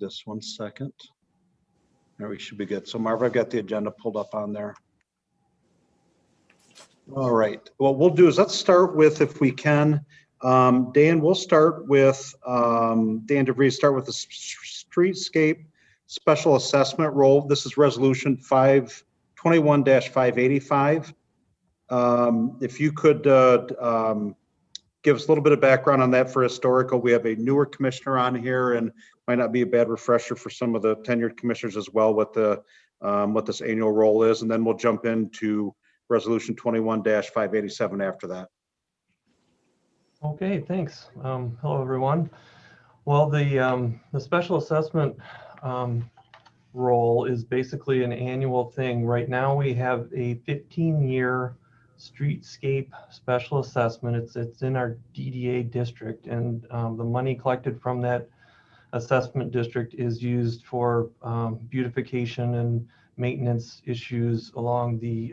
Just 1 second. There, we should be good. So Marv, I've got the agenda pulled up on there. All right. What we'll do is let's start with, if we can, Dan, we'll start with, Dan DeVries, start with the streetscape special assessment role. This is resolution 521-585. If you could give us a little bit of background on that for historical. We have a newer commissioner on here, and might not be a bad refresher for some of the tenured commissioners as well what the what this annual role is, and then we'll jump into resolution 21-587 after that. Okay, thanks. Hello, everyone. Well, the special assessment role is basically an annual thing. Right now, we have a 15-year streetscape special assessment. It's in our DDA district, and the money collected from that assessment district is used for beautification and maintenance issues along the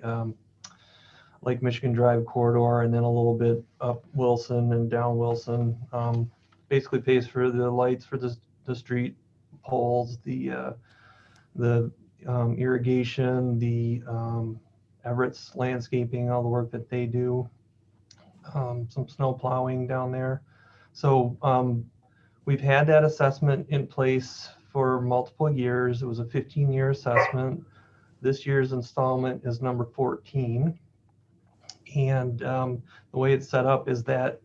Lake Michigan Drive corridor, and then a little bit up Wilson and down Wilson. Basically pays for the lights for the street poles, the irrigation, the Everett's landscaping, all the work that they do, some snow plowing down there. So we've had that assessment in place for multiple years. It was a 15-year assessment. This year's installment is number 14. And the way it's set up is that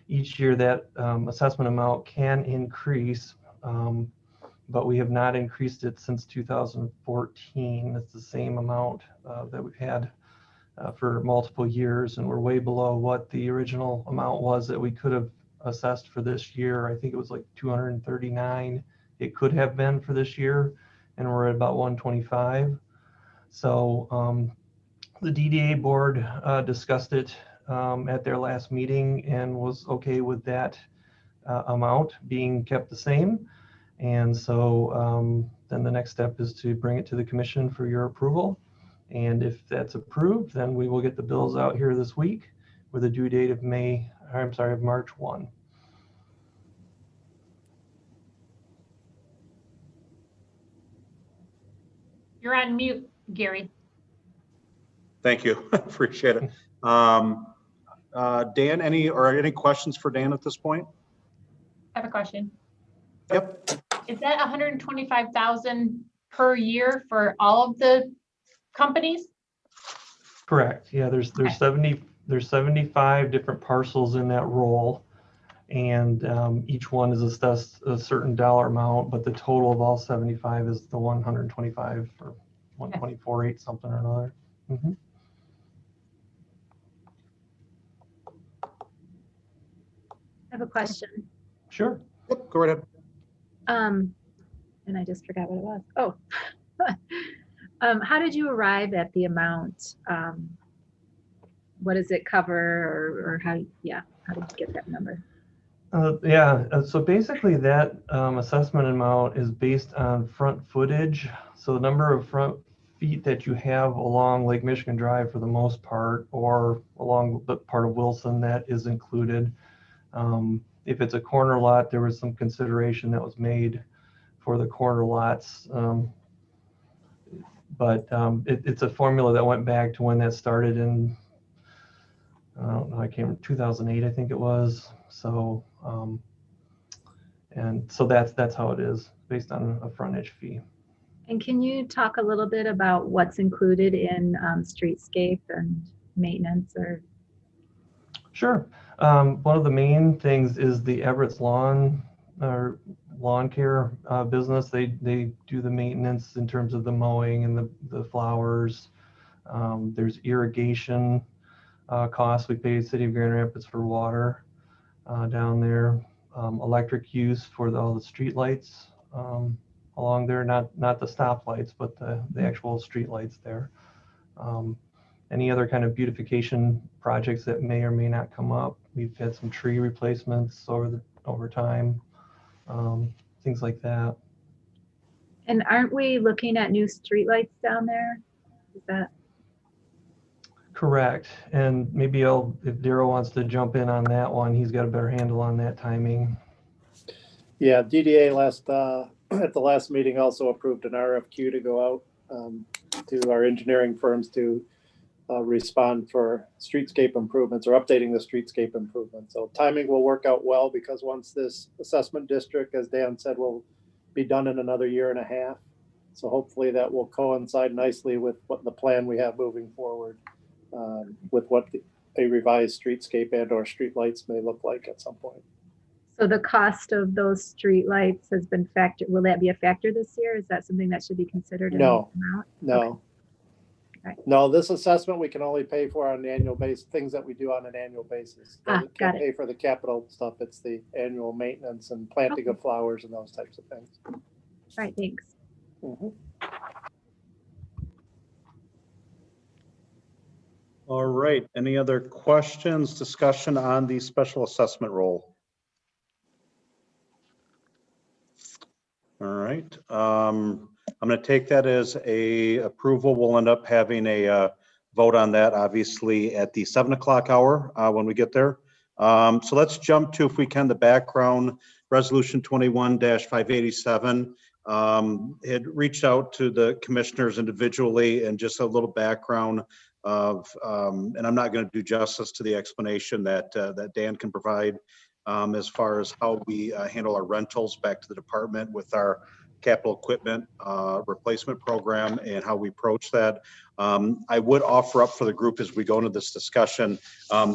each year that assessment amount can increase, but we have not increased it since 2014. It's the same amount that we've had for multiple years, and we're way below what the original amount was that we could have assessed for this year. I think it was like 239 it could have been for this year, and we're at about 125. So the DDA board discussed it at their last meeting and was okay with that amount being kept the same. And so then the next step is to bring it to the commission for your approval. And if that's approved, then we will get the bills out here this week with a due date of March 1. You're on mute, Gary. Thank you. Appreciate it. Dan, any questions for Dan at this point? I have a question. Yep. Is that 125,000 per year for all of the companies? Correct. Yeah, there's 75 different parcels in that role, and each one is assessed a certain dollar amount, but the total of all 75 is the 125 or 124.8 something or another. Mm-hmm. I have a question. Sure. Yep, go right ahead. And I just forgot what it was. Oh, how did you arrive at the amount? What does it cover, or how did you get that number? So basically that assessment amount is based on front footage. So the number of front feet that you have along Lake Michigan Drive for the most part, or along the part of Wilson, that is included. If it's a corner lot, there was some consideration that was made for the corner lots. But it's a formula that went back to when that started in, I don't know, I can't remember, 2008, I think it was. So, and so that's how it is, based on a frontage fee. And can you talk a little bit about what's included in streetscape and maintenance? Or Sure. One of the main things is the Everett's lawn care business. They do the maintenance in terms of the mowing and the flowers. There's irrigation costs. We pay City of Grand Rapids for water down there. Electric use for all the street lights along there, not the stop lights, but the actual street lights there. Any other kind of beautification projects that may or may not come up. We've had some tree replacements over time, things like that. And aren't we looking at new streetlights down there? Is that correct? And maybe if Daryl wants to jump in on that one, he's got a better handle on that timing. Yeah, DDA at the last meeting also approved an RFQ to go out to our engineering firms to respond for streetscape improvements or updating the streetscape improvements. So timing will work out well because once this assessment district, as Dan said, will be done in another year and a half. So hopefully that will coincide nicely with what the plan we have moving forward with what a revised streetscape and or streetlights may look like at some point. So the cost of those street lights has been factored. Will that be a factor this year? Is that something that should be considered? No, in the amount? no. Okay. Right. No, this assessment we can only pay for on an annual basis, things that we do on an annual basis. Got Can't it. pay for the capital stuff. It's the annual maintenance and planting of flowers and those types of things. All right, thanks. Mhm. All right, any other questions, discussion on the special assessment role? All right, I'm going to take that as a approval. We'll end up having a vote on that, obviously, at the 7 o'clock hour when we get there. So let's jump to, if we can, the background. Resolution 21-587 had reached out to the commissioners individually, and just a little background of, and I'm not going to do justice to the explanation that that Dan can provide as far as how we handle our rentals back to the department with our capital equipment replacement program and how we approach that. I would offer up for the group as we go into this discussion,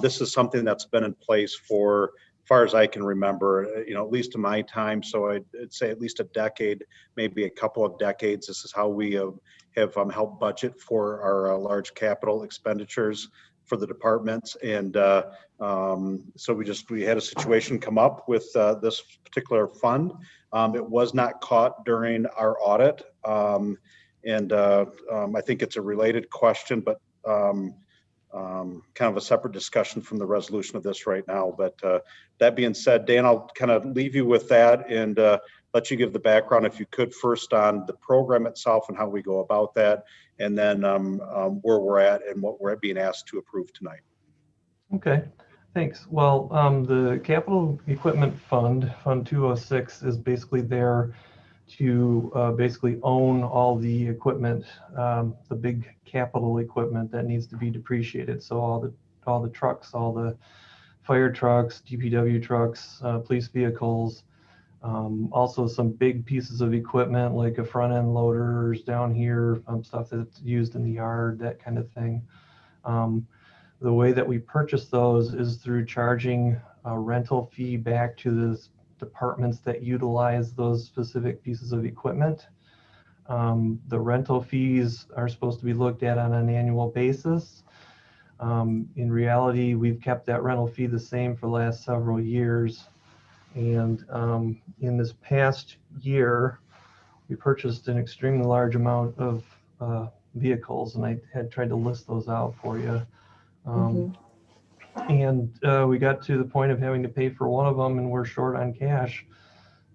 this is something that's been in place for as far as I can remember, at least in my time. So I'd say at least a decade, maybe a couple of decades. This is how we have helped budget for our large capital expenditures for the departments. And so we had a situation come up with this particular fund. It was not caught during our audit. And I think it's a related question, but kind of a separate discussion from the resolution of this right now. But that being said, Dan, I'll kind of leave you with that and let you give the background, if you could, first on the program itself and how we go about that, and then where we're at and what we're being asked to approve tonight. Okay, thanks. Well, the Capital Equipment Fund, Fund 206, is basically there to basically own all the equipment, the big capital equipment that needs to be depreciated. So all the trucks, all the fire trucks, DPW trucks, police vehicles, also some big pieces of equipment like a front end loaders down here, stuff that's used in the yard, that kind of thing. The way that we purchase those is through charging a rental fee back to the departments that utilize those specific pieces of equipment. The rental fees are supposed to be looked at on an annual basis. In reality, we've kept that rental fee the same for the last several years. And in this past year, we purchased an extremely large amount of vehicles, and I had tried to list those out for you. And we got to the point of having to pay for one of them, and we're short on cash.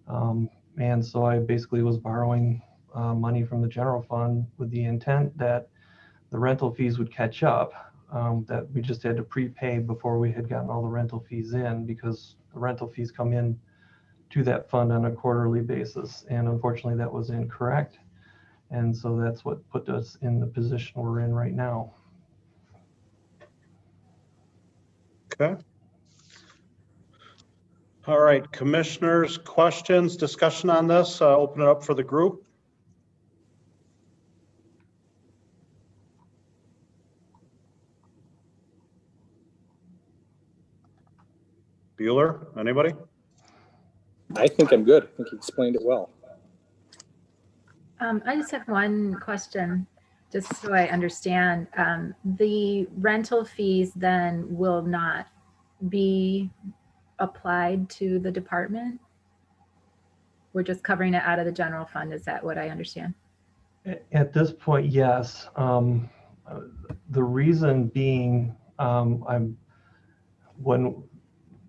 And so I basically was borrowing money from the general fund with the intent that the rental fees would catch up, that we just had to prepay before we had gotten all the rental fees in, because the rental fees come in to that fund on a quarterly basis. And unfortunately, that was incorrect. And so that's what put us in the position we're in right now. Okay. All right, commissioners, questions, discussion on this? Open it up for the group. Bueller, anybody? I think I'm good. I think you explained it well. I just have one question, just so I understand. The rental fees then will not be applied to the department? We're just covering it out of the general fund. Is that what I understand? At this point, yes. The reason being, when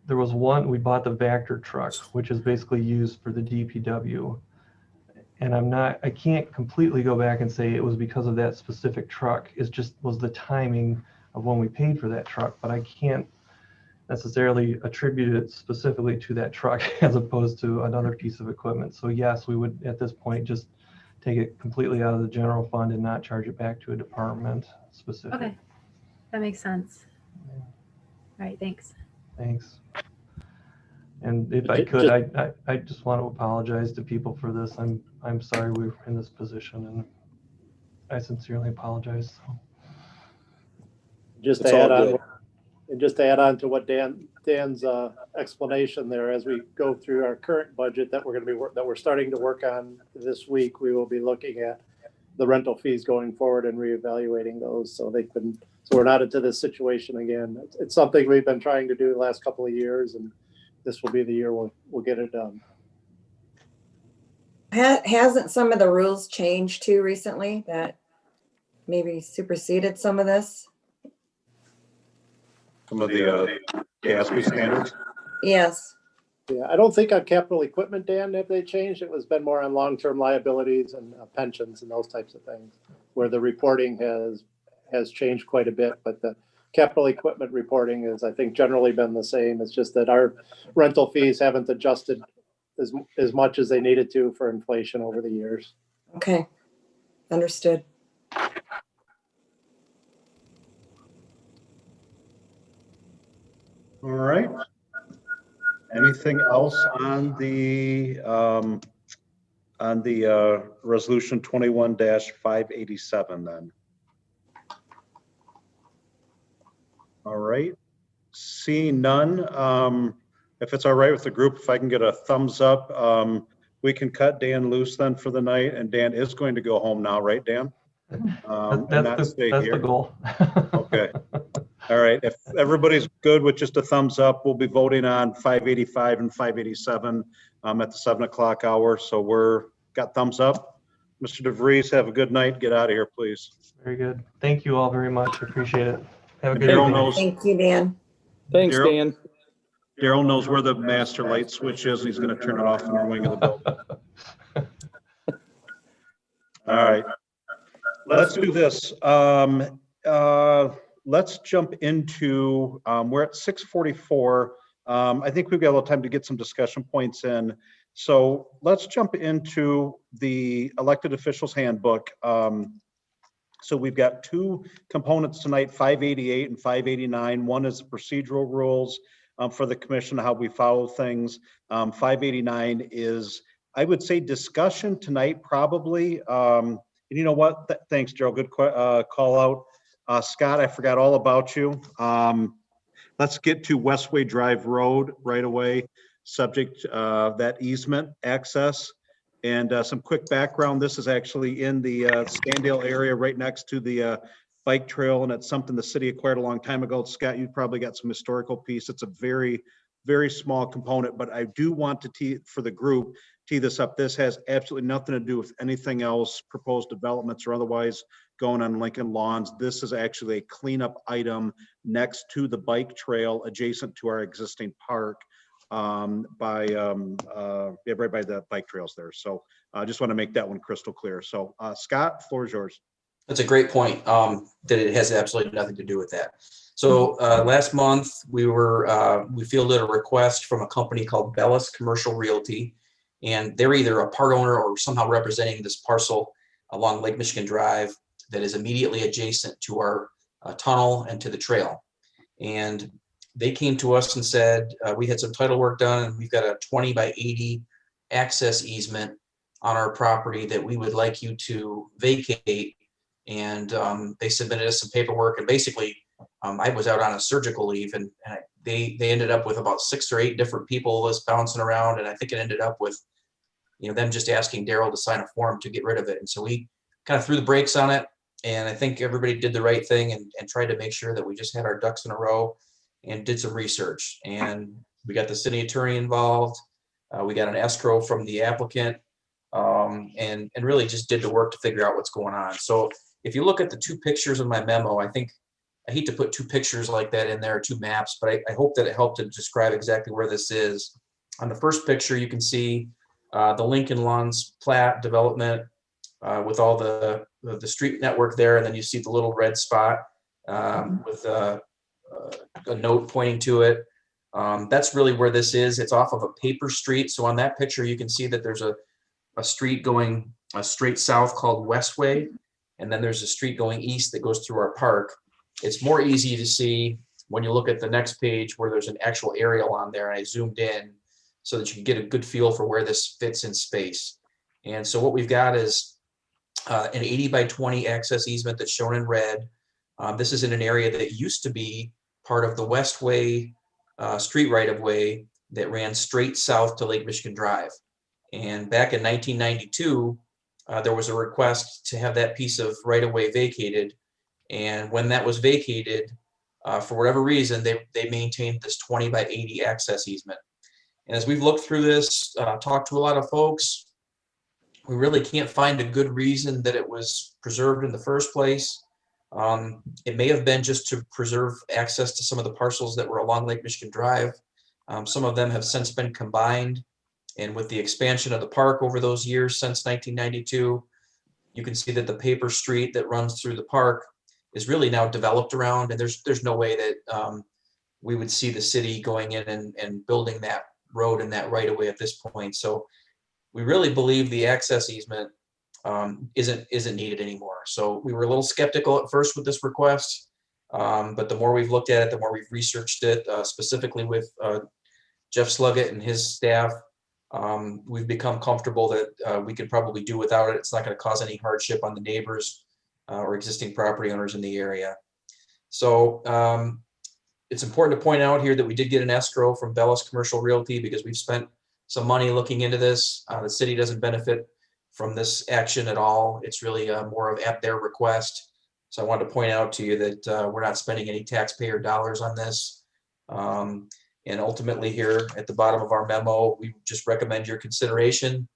there was one, we bought the Vacate truck, which is basically used for the DPW. And I can't completely go back and say it was because of that specific truck. It just was the timing of when we paid for that truck, but I can't necessarily attribute it specifically to that truck as opposed to another piece of equipment. So yes, we would at this point just take it completely out of the general fund and not charge it back to a department specific. Okay, that makes sense. Yeah. All right, thanks. Thanks. And if I could, I just want to apologize to people for this. I'm sorry we were in this position, and I sincerely apologize. So. Just It's to all add on, good. and just to add on to what Dan's explanation there, as we go through our current budget that we're starting to work on this week, we will be looking at the rental fees going forward and reevaluating those so we're not into this situation again. It's something we've been trying to do the last couple of years, and this will be the year we'll get it done. Hasn't some of the rules changed too recently that maybe superseded some of this? Some of the GASB standards. Yes. Yeah, I don't think on capital equipment, Dan, have they changed? It was been more on long-term liabilities and pensions and those types of things, where the reporting has changed quite a bit, but the capital equipment reporting is, I think, generally been the same. It's just that our rental fees haven't adjusted as much as they needed to for inflation over the years. Okay. Understood. All right. Anything else on the resolution 21-587 then? All right. Seeing none, if it's all right with the group, if I can get a thumbs up, we can cut Dan loose then for the night, and Dan is going to go home now, right, Dan? That's the goal. Okay. All right. If everybody's good with just a thumbs up, we'll be voting on 585 and 587 at the 7 o'clock hour. So we're got thumbs up. Mr. DeVries, have a good night. Get out of here, please. Very good. Thank you all very much. Appreciate it. Have a good Daryl evening. knows. Thank you, Dan. Thanks, Daryl? Dan. Daryl knows where the master light switch is, and he's going to turn it off in our wing of the building. All right. Let's do this. Let's jump into, we're at 6:44. I think we've got a little time to get some discussion points in. So let's jump into the elected officials handbook. So we've got two components tonight, 588 and 589. One is the procedural rules for the commission, how we follow things. 589 is, I would say, discussion tonight, probably. And you know what? Thanks, Joe. Good call out. Scott, I forgot all about you. Let's get to Westway Drive Road right away, subject that easement access. And some quick background, this is actually in the Standale area right next to the bike trail, and it's something the city acquired a long time ago. Scott, you probably got some historical piece. It's a very, very small component, but I do want to for the group, tee this up. This has absolutely nothing to do with anything else, proposed developments or otherwise going on Lincoln Lawns. This is actually a cleanup item next to the bike trail adjacent to our existing park. Right by the bike trails there. So I just want to make that one crystal clear. So Scott, floor is yours. That's a great point, that it has absolutely nothing to do with that. So last month we fielded a request from a company called Bellis Commercial Realty, and they're either a part owner or somehow representing this parcel along Lake Michigan Drive that is immediately adjacent to our tunnel and to the trail. And they came to us and said, we had some title work done and we've got a 20 by 80 access easement on our property that we would like you to vacate. And they submitted us some paperwork, and basically I was out on a surgical leave, and they ended up with about 6 or 8 different people just bouncing around. And I think it ended up with, them just asking Daryl to sign a form to get rid of it. And so we kind of threw the brakes on it. And I think everybody did the right thing and tried to make sure that we just had our ducks in a row and did some research. And we got the city attorney involved. We got an escrow from the applicant, and really just did the work to figure out what's going on. So if you look at the 2 pictures in my memo, I hate to put 2 pictures like that in there, 2 maps, but I hope that it helped to describe exactly where this is. On the first picture, you can see the Lincoln Lawns plat development with all the street network there, and then you see the little red spot with a note pointing to it. That's really where this is. It's off of a paper street. So on that picture, you can see that there's a street going straight south called Westway. And then there's a street going east that goes through our park. It's more easy to see when you look at the next page where there's an actual aerial on there, and I zoomed in so that you can get a good feel for where this fits in space. And so what we've got is an 80 by 20 access easement that's shown in red. This is in an area that used to be part of the Westway street right-of-way that ran straight south to Lake Michigan Drive. And back in 1992, there was a request to have that piece of right-of-way vacated. And when that was vacated, for whatever reason, they maintained this 20 by 80 access easement. And as we've looked through this, talked to a lot of folks, we really can't find a good reason that it was preserved in the first place. It may have been just to preserve access to some of the parcels that were along Lake Michigan Drive. Some of them have since been combined. And with the expansion of the park over those years since 1992, you can see that the paper street that runs through the park is really now developed around, and there's no way that we would see the city going in and building that road and that right of way at this point. So we really believe the access easement isn't needed anymore. So we were a little skeptical at first with this request, but the more we've looked at it, the more we've researched it, specifically with Jeff Sluggett and his staff. We've become comfortable that we could probably do without it. It's not going to cause any hardship on the neighbors or existing property owners in the area. So it's important to point out here that we did get an escrow from Bellis Commercial Realty because we've spent some money looking into this. The city doesn't benefit from this action at all. It's really more of at their request. So I wanted to point out to you that we're not spending any taxpayer dollars on this. And ultimately here at the bottom of our memo, we just recommend your consideration.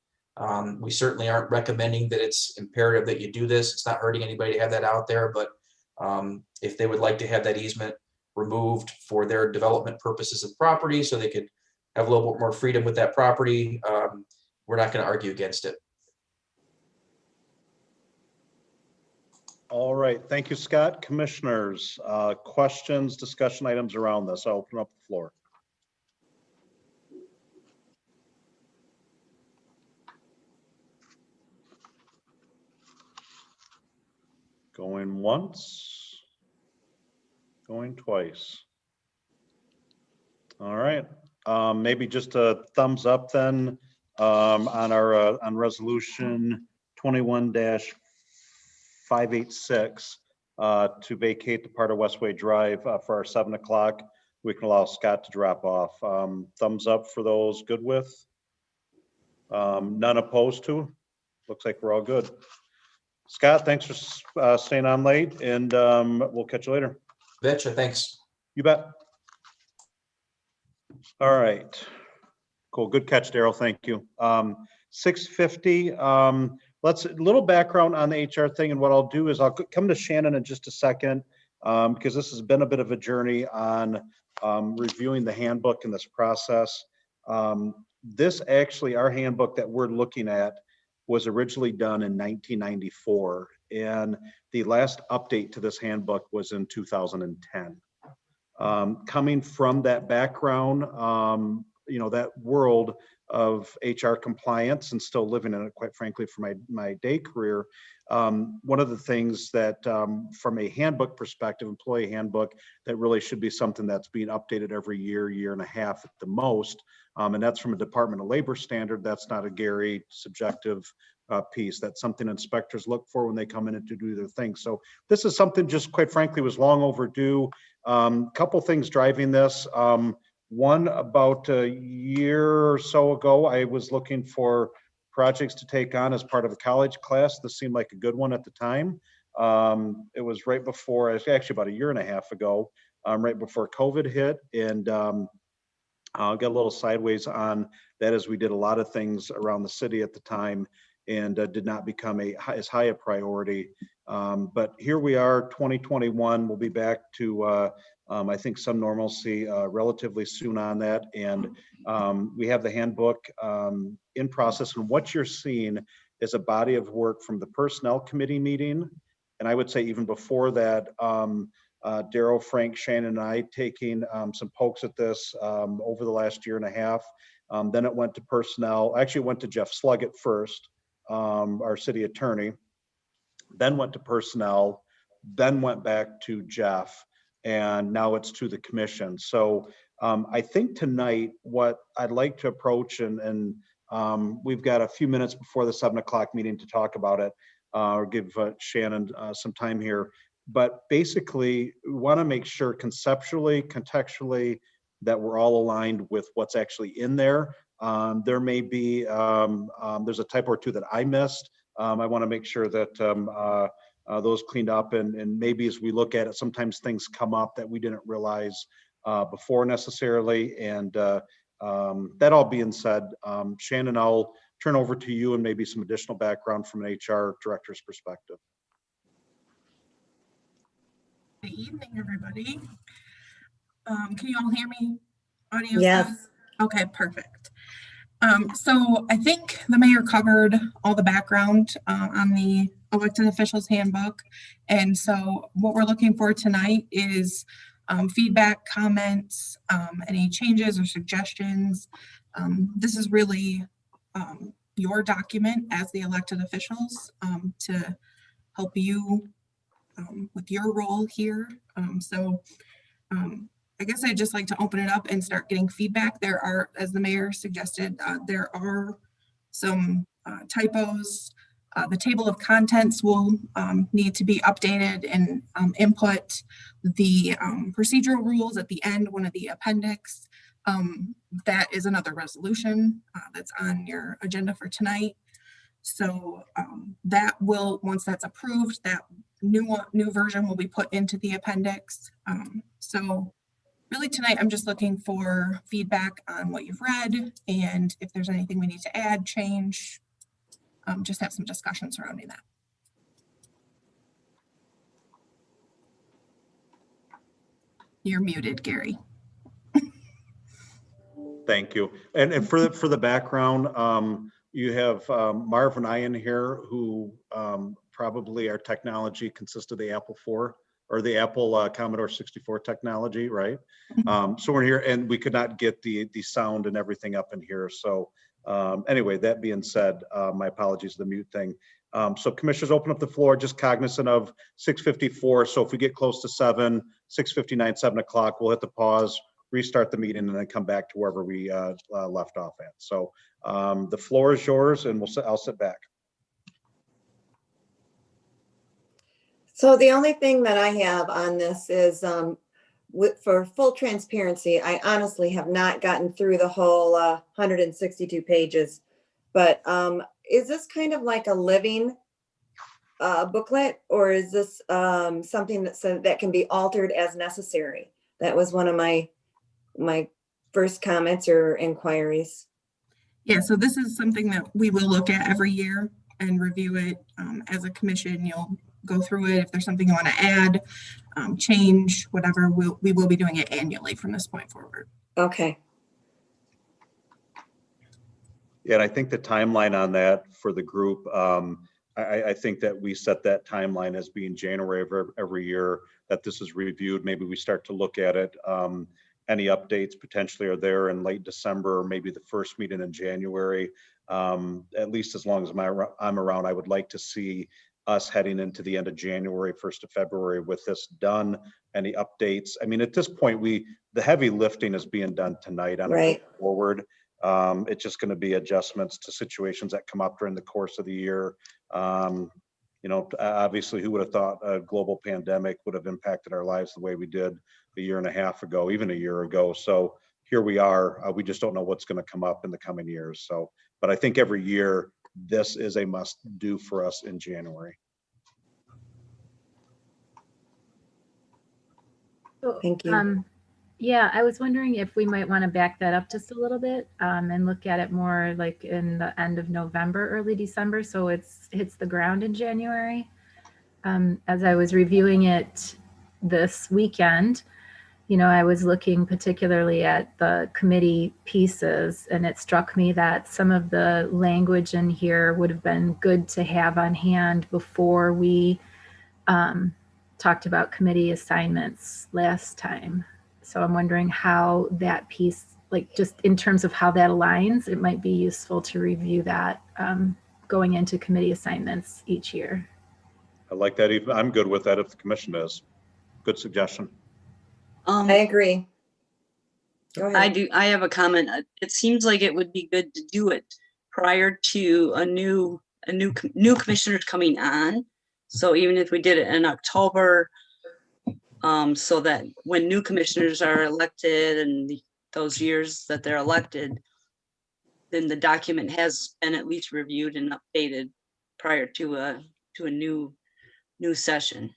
We certainly aren't recommending that it's imperative that you do this. It's not hurting anybody to have that out there, but if they would like to have that easement removed for their development purposes of property so they could have a little bit more freedom with that property, we're not going to argue against it. All right, thank you, Scott. Commissioners, questions, discussion items around this? I'll open up the floor. Going once, going twice. All right, maybe just a thumbs up then on our on resolution 21-586 to vacate the part of Westway Drive for our 7 o'clock. We can allow Scott to drop off. Thumbs up for those good with. None opposed to. Looks like we're all good. Scott, thanks for staying on late, and we'll catch you later. Betcha, thanks. You bet. All right. Cool. Good catch, Daryl. Thank you. 650. Let's a little background on the HR thing, and what I'll do is I'll come to Shannon in just a second because this has been a bit of a journey on reviewing the handbook in this process. This actually, our handbook that we're looking at was originally done in 1994, and the last update to this handbook was in 2010. Coming from that background, you know, that world of HR compliance and still living in it, quite frankly, for my day career, one of the things that from a handbook perspective, employee handbook, that really should be something that's being updated every year, year and a half at the most. And that's from a Department of Labor standard. That's not a Gary subjective piece. That's something inspectors look for when they come in and to do their thing. So this is something just quite frankly was long overdue. Couple things driving this. One, about a year or so ago, I was looking for projects to take on as part of a college class. This seemed like a good one at the time. It was right before, actually about a year and a half ago, right before COVID hit, and got a little sideways on that as we did a lot of things around the city at the time, and did not become as high a priority. But here we are, 2021. We'll be back to I think some normalcy relatively soon on that, and we have the handbook in process. And what you're seeing is a body of work from the personnel committee meeting, and I would say even before that, Daryl, Frank, Shannon, and I taking some pokes at this over the last year and a half. Then it went to personnel. Actually, it went to Jeff Sluggett first, our city attorney, then went to personnel, then went back to Jeff, and now it's to the commission. So I think tonight what I'd like to approach, and we've got a few minutes before the 7 o'clock meeting to talk about it, or give Shannon some time here. But basically, we want to make sure conceptually, contextually, that we're all aligned with what's actually in there. There may be, there's a typo or two that I missed. I want to make sure that those cleaned up, and maybe as we look at it, sometimes things come up that we didn't realize before necessarily. And that all being said, Shannon, I'll turn over to you and maybe some additional background from an HR director's perspective. Good evening, everybody. Can you all hear me? Audio? Yes. Okay, perfect. So I think the mayor covered all the background on the elected officials handbook. And so what we're looking for tonight is feedback, comments, any changes or suggestions. This is really your document as the elected officials to help you with your role here. I guess I'd just like to open it up and start getting feedback. There are, as the mayor suggested, there are some typos. The table of contents will need to be updated and input. The procedural rules at the end, one of the appendix, that is another resolution that's on your agenda for tonight. So that will, once that's approved, that new version will be put into the appendix. So really tonight, I'm just looking for feedback on what you've read, and if there's anything we need to add, change, just have some discussion surrounding that. You're muted, Gary. Thank you. And for the background, you have Marv and I in here who probably our technology consists of the Apple IV or the Apple Commodore 64 technology, right? So we're here and we could not get the sound and everything up in here. So anyway, that being said, my apologies for the mute thing. So commissioners, open up the floor, just cognizant of 6:54. So if we get close to 7, 6:59, 7 o'clock, we'll hit the pause, restart the meeting, and then come back to wherever we left off at. So the floor is yours, and I'll sit back. So the only thing that I have on this is for full transparency, I honestly have not gotten through the whole 162 pages, but is this kind of like a living booklet, or is this something that can be altered as necessary? That was one of my first comments or inquiries. Yeah, so this is something that we will look at every year and review it as a commission. You'll go through it. If there's something you want to add, change, whatever, we will be doing it annually from this point forward. Okay. Yeah, and I think the timeline on that for the group, I think that we set that timeline as being January of every year that this is reviewed. Maybe we start to look at it. Any updates potentially are there in late December, or maybe the first meeting in January. At least as long as I'm around, I would like to see us heading into the end of January, 1st of February with this done. Any updates? I mean, at this point, the heavy lifting is being done tonight on a forward. It's just going to be adjustments to situations that come up during the course of the year. You know, obviously, who would have thought a global pandemic would have impacted our lives the way we did a year and a half ago, even a year ago. So here we are. We just don't know what's going to come up in the coming years. So, but I think every year this is a must do for us in January. Thank you. Yeah, I was wondering if we might want to back that up just a little bit and look at it more like in the end of November, early December, so it hits the ground in January. As I was reviewing it this weekend, you know, I was looking particularly at the committee pieces, and it struck me that some of the language in here would have been good to have on hand before we talked about committee assignments last time. So I'm wondering how that piece, like just in terms of how that aligns, it might be useful to review that going into committee assignments each year. I like that. Even I'm good with that if the commission is. Good suggestion. I agree. Go ahead. I have a comment. It seems like it would be good to do it prior to new commissioners coming on. So even if we did it in October, so that when new commissioners are elected and those years that they're elected, then the document has been at least reviewed and updated prior to a new session.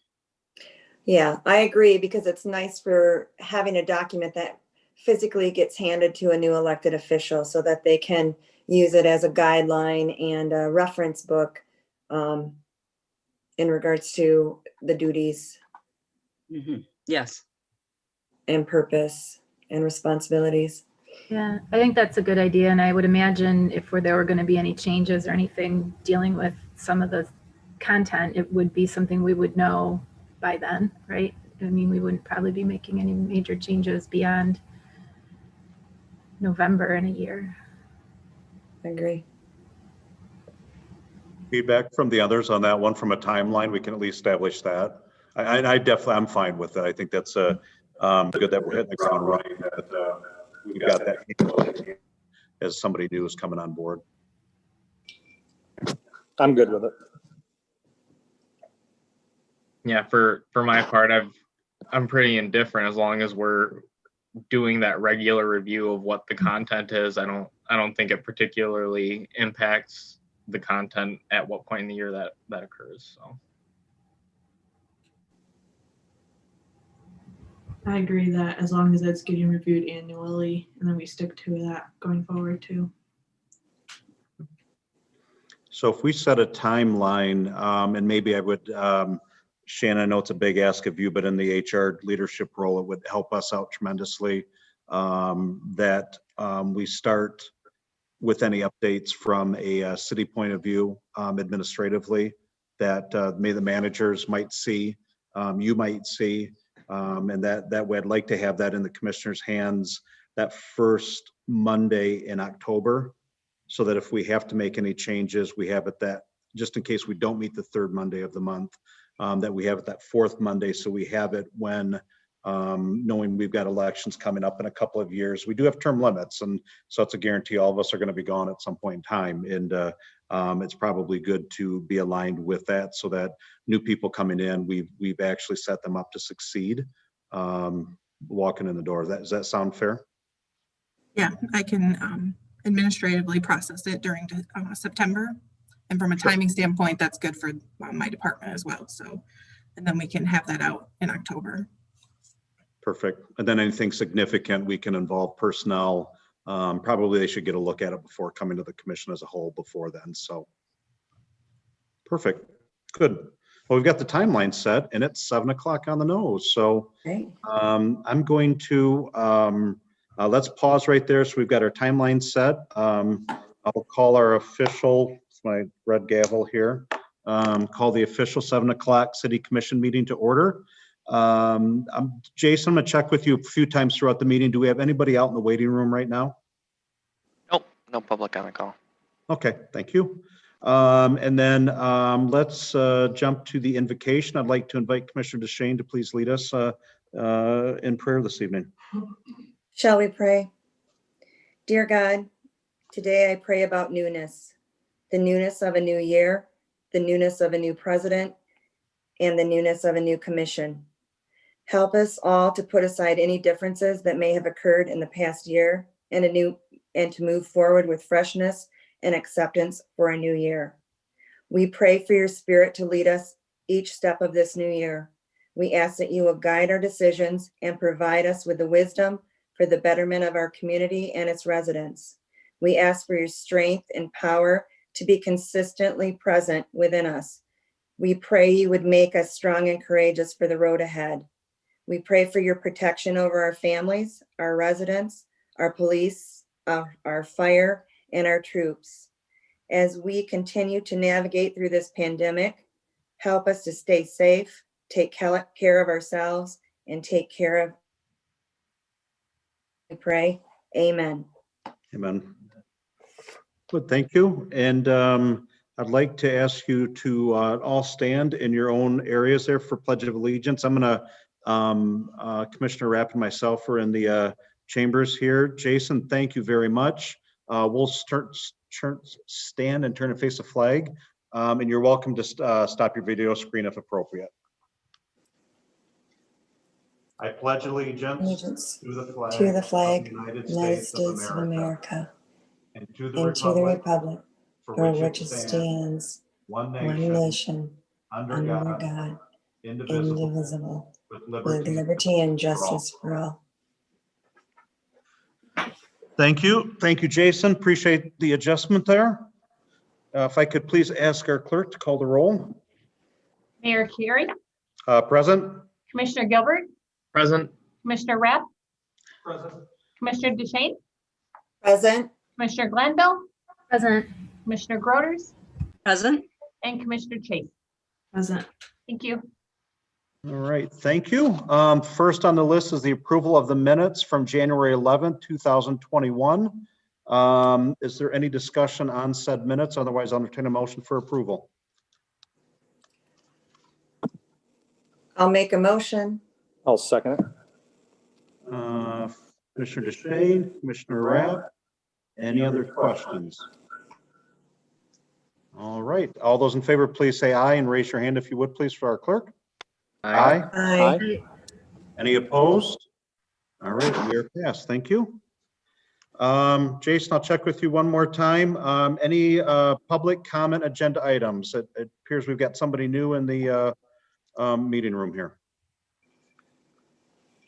Yeah, I agree, because it's nice for having a document that physically gets handed to a new elected official so that they can use it as a guideline and a reference book in regards to the duties Yes. and purpose and responsibilities. Yeah, I think that's a good idea. And I would imagine if there were going to be any changes or anything dealing with some of the content, it would be something we would know by then, right? I mean, we wouldn't probably be making any major changes beyond November in a year. I agree. Feedback from the others on that one from a timeline, we can at least establish that. I definitely, I'm fine with that. I think that's good that we're hitting the ground running, that we've got that as somebody new is coming on board. I'm good with it. Yeah, for my part, I'm pretty indifferent as long as we're doing that regular review of what the content is. I don't think it particularly impacts the content at what point in the year that occurs. So I agree that as long as it's getting reviewed annually, and then we stick to that going forward too. So if we set a timeline, and maybe I would, Shannon, I know it's a big ask of you, but in the HR leadership role, it would help us out tremendously that we start with any updates from a city point of view administratively that maybe the managers might see, you might see, and that way I'd like to have that in the commissioner's hands that first Monday in October, so that if we have to make any changes, we have it that, just in case we don't meet the third Monday of the month, that we have it that fourth Monday, so we have it when, knowing we've got elections coming up in a couple of years. We do have term limits, and so it's a guarantee all of us are going to be gone at some point in time, and it's probably good to be aligned with that so that new people coming in, we've actually set them up to succeed walking in the door. Does that sound fair? Yeah, I can administratively process it during September. And from a timing standpoint, that's good for my department as well. So, and then we can have that out in October. Perfect. And then anything significant, we can involve personnel. Probably they should get a look at it before coming to the commission as a whole before then. So perfect. Good. Well, we've got the timeline set and it's 7 o'clock on the nose. So I'm going to, let's pause right there. So we've got our timeline set. I'll call our official, it's my red gavel here, call the official 7 o'clock city commission meeting to order. Jason, I'm gonna check with you a few times throughout the meeting. Do we have anybody out in the waiting room right now? Nope, no public on the call. Okay, thank you. And then let's jump to the invocation. I'd like to invite Commissioner DeShane to please lead us in prayer this evening. Shall we pray? Dear God, today I pray about newness, the newness of a new year, the newness of a new president, and the newness of a new commission. Help us all to put aside any differences that may have occurred in the past year and to move forward with freshness and acceptance for a new year. We pray for your spirit to lead us each step of this new year. We ask that you will guide our decisions and provide us with the wisdom for the betterment of our community and its residents. We ask for your strength and power to be consistently present within us. We pray you would make us strong and courageous for the road ahead. We pray for your protection over our families, our residents, our police, our fire, and our troops. As we continue to navigate through this pandemic, help us to stay safe, take care of ourselves, and take care of, we pray. Amen. Amen. Good, thank you. And I'd like to ask you to all stand in your own areas there for Pledge of Allegiance. I'm going to, Commissioner Rapp and myself are in the chambers here. Jason, thank you very much. We'll stand and turn and face the flag. And you're welcome to stop your video screen if appropriate. I pledge allegiance to the flag of the United States of America and to the republic for which it stands, one nation, under God, indivisible, with liberty and justice for all. Thank you. Thank you, Jason. Appreciate the adjustment there. If I could please ask our clerk to call the roll. Mayor Carey, Present. Commissioner Gilbert, Present. Commissioner Rapp, Present. Commissioner Duchesne, Present. Commissioner Glanville, Present. Commissioner Groders, Present. and Commissioner Chase. Present. Thank you. All right, thank you. First on the list is the approval of the minutes from January 11th, 2021. Is there any discussion on said minutes? Otherwise, I'll entertain a motion for approval. I'll make a motion. I'll second it. Commissioner Duchesne, Commissioner Rapp, any other questions? All right, all those in favor, please say aye and raise your hand if you would, please, for our clerk. Aye. Aye. Any opposed? All right, we are passed. Thank you. Jason, I'll check with you one more time. Any public comment agenda items? It appears we've got somebody new in the meeting room here.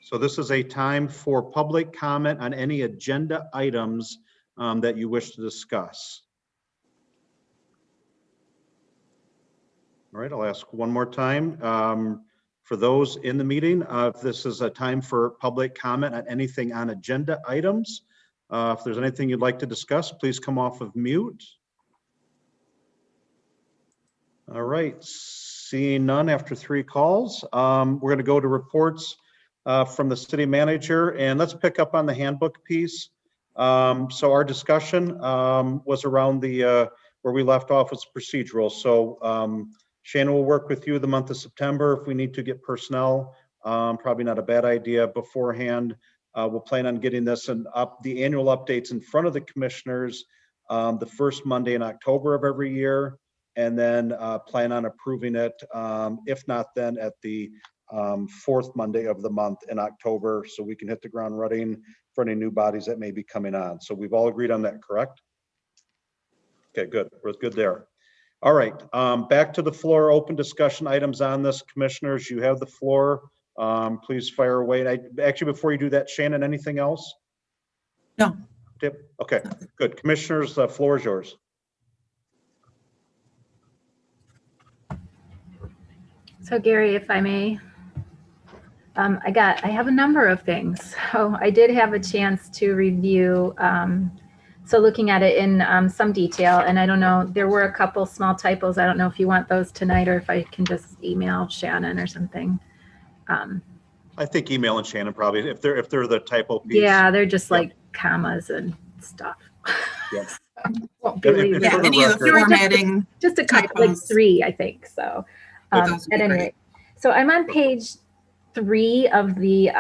So this is a time for public comment on any agenda items that you wish to discuss. All right, I'll ask one more time. For those in the meeting, this is a time for public comment on anything on agenda items. If there's anything you'd like to discuss, please come off of mute. All right, seeing none after 3 calls, we're going to go to reports from the city manager, and let's pick up on the handbook piece. So our discussion was around the where we left off was procedural. So Shannon will work with you the month of September if we need to get personnel. Probably not a bad idea beforehand. We'll plan on getting this and up the annual updates in front of the commissioners the first Monday in October of every year, and then plan on approving it. If not, then at the 4th Monday of the month in October, so we can hit the ground running for any new bodies that may be coming on. So we've all agreed on that, correct? Okay, good. We're good there. All right, back to the floor. Open discussion items on this, commissioners. You have the floor. Please fire away. And actually, before you do that, Shannon, anything else? No. Tip? Okay, good. Commissioners, the floor is yours. So Gary, if I may, I have a number of things. So I did have a chance to review, so looking at it in some detail, and I don't know, there were a couple small typos. I don't know if you want those tonight or if I can just email Shannon or something. I think email and Shannon probably, if they're the typo piece. Yeah, they're just like commas and stuff. Yep. Won't believe Yeah, it. any of the formatting. Just a couple, like 3, I think. So at any rate, so I'm on page 3 of the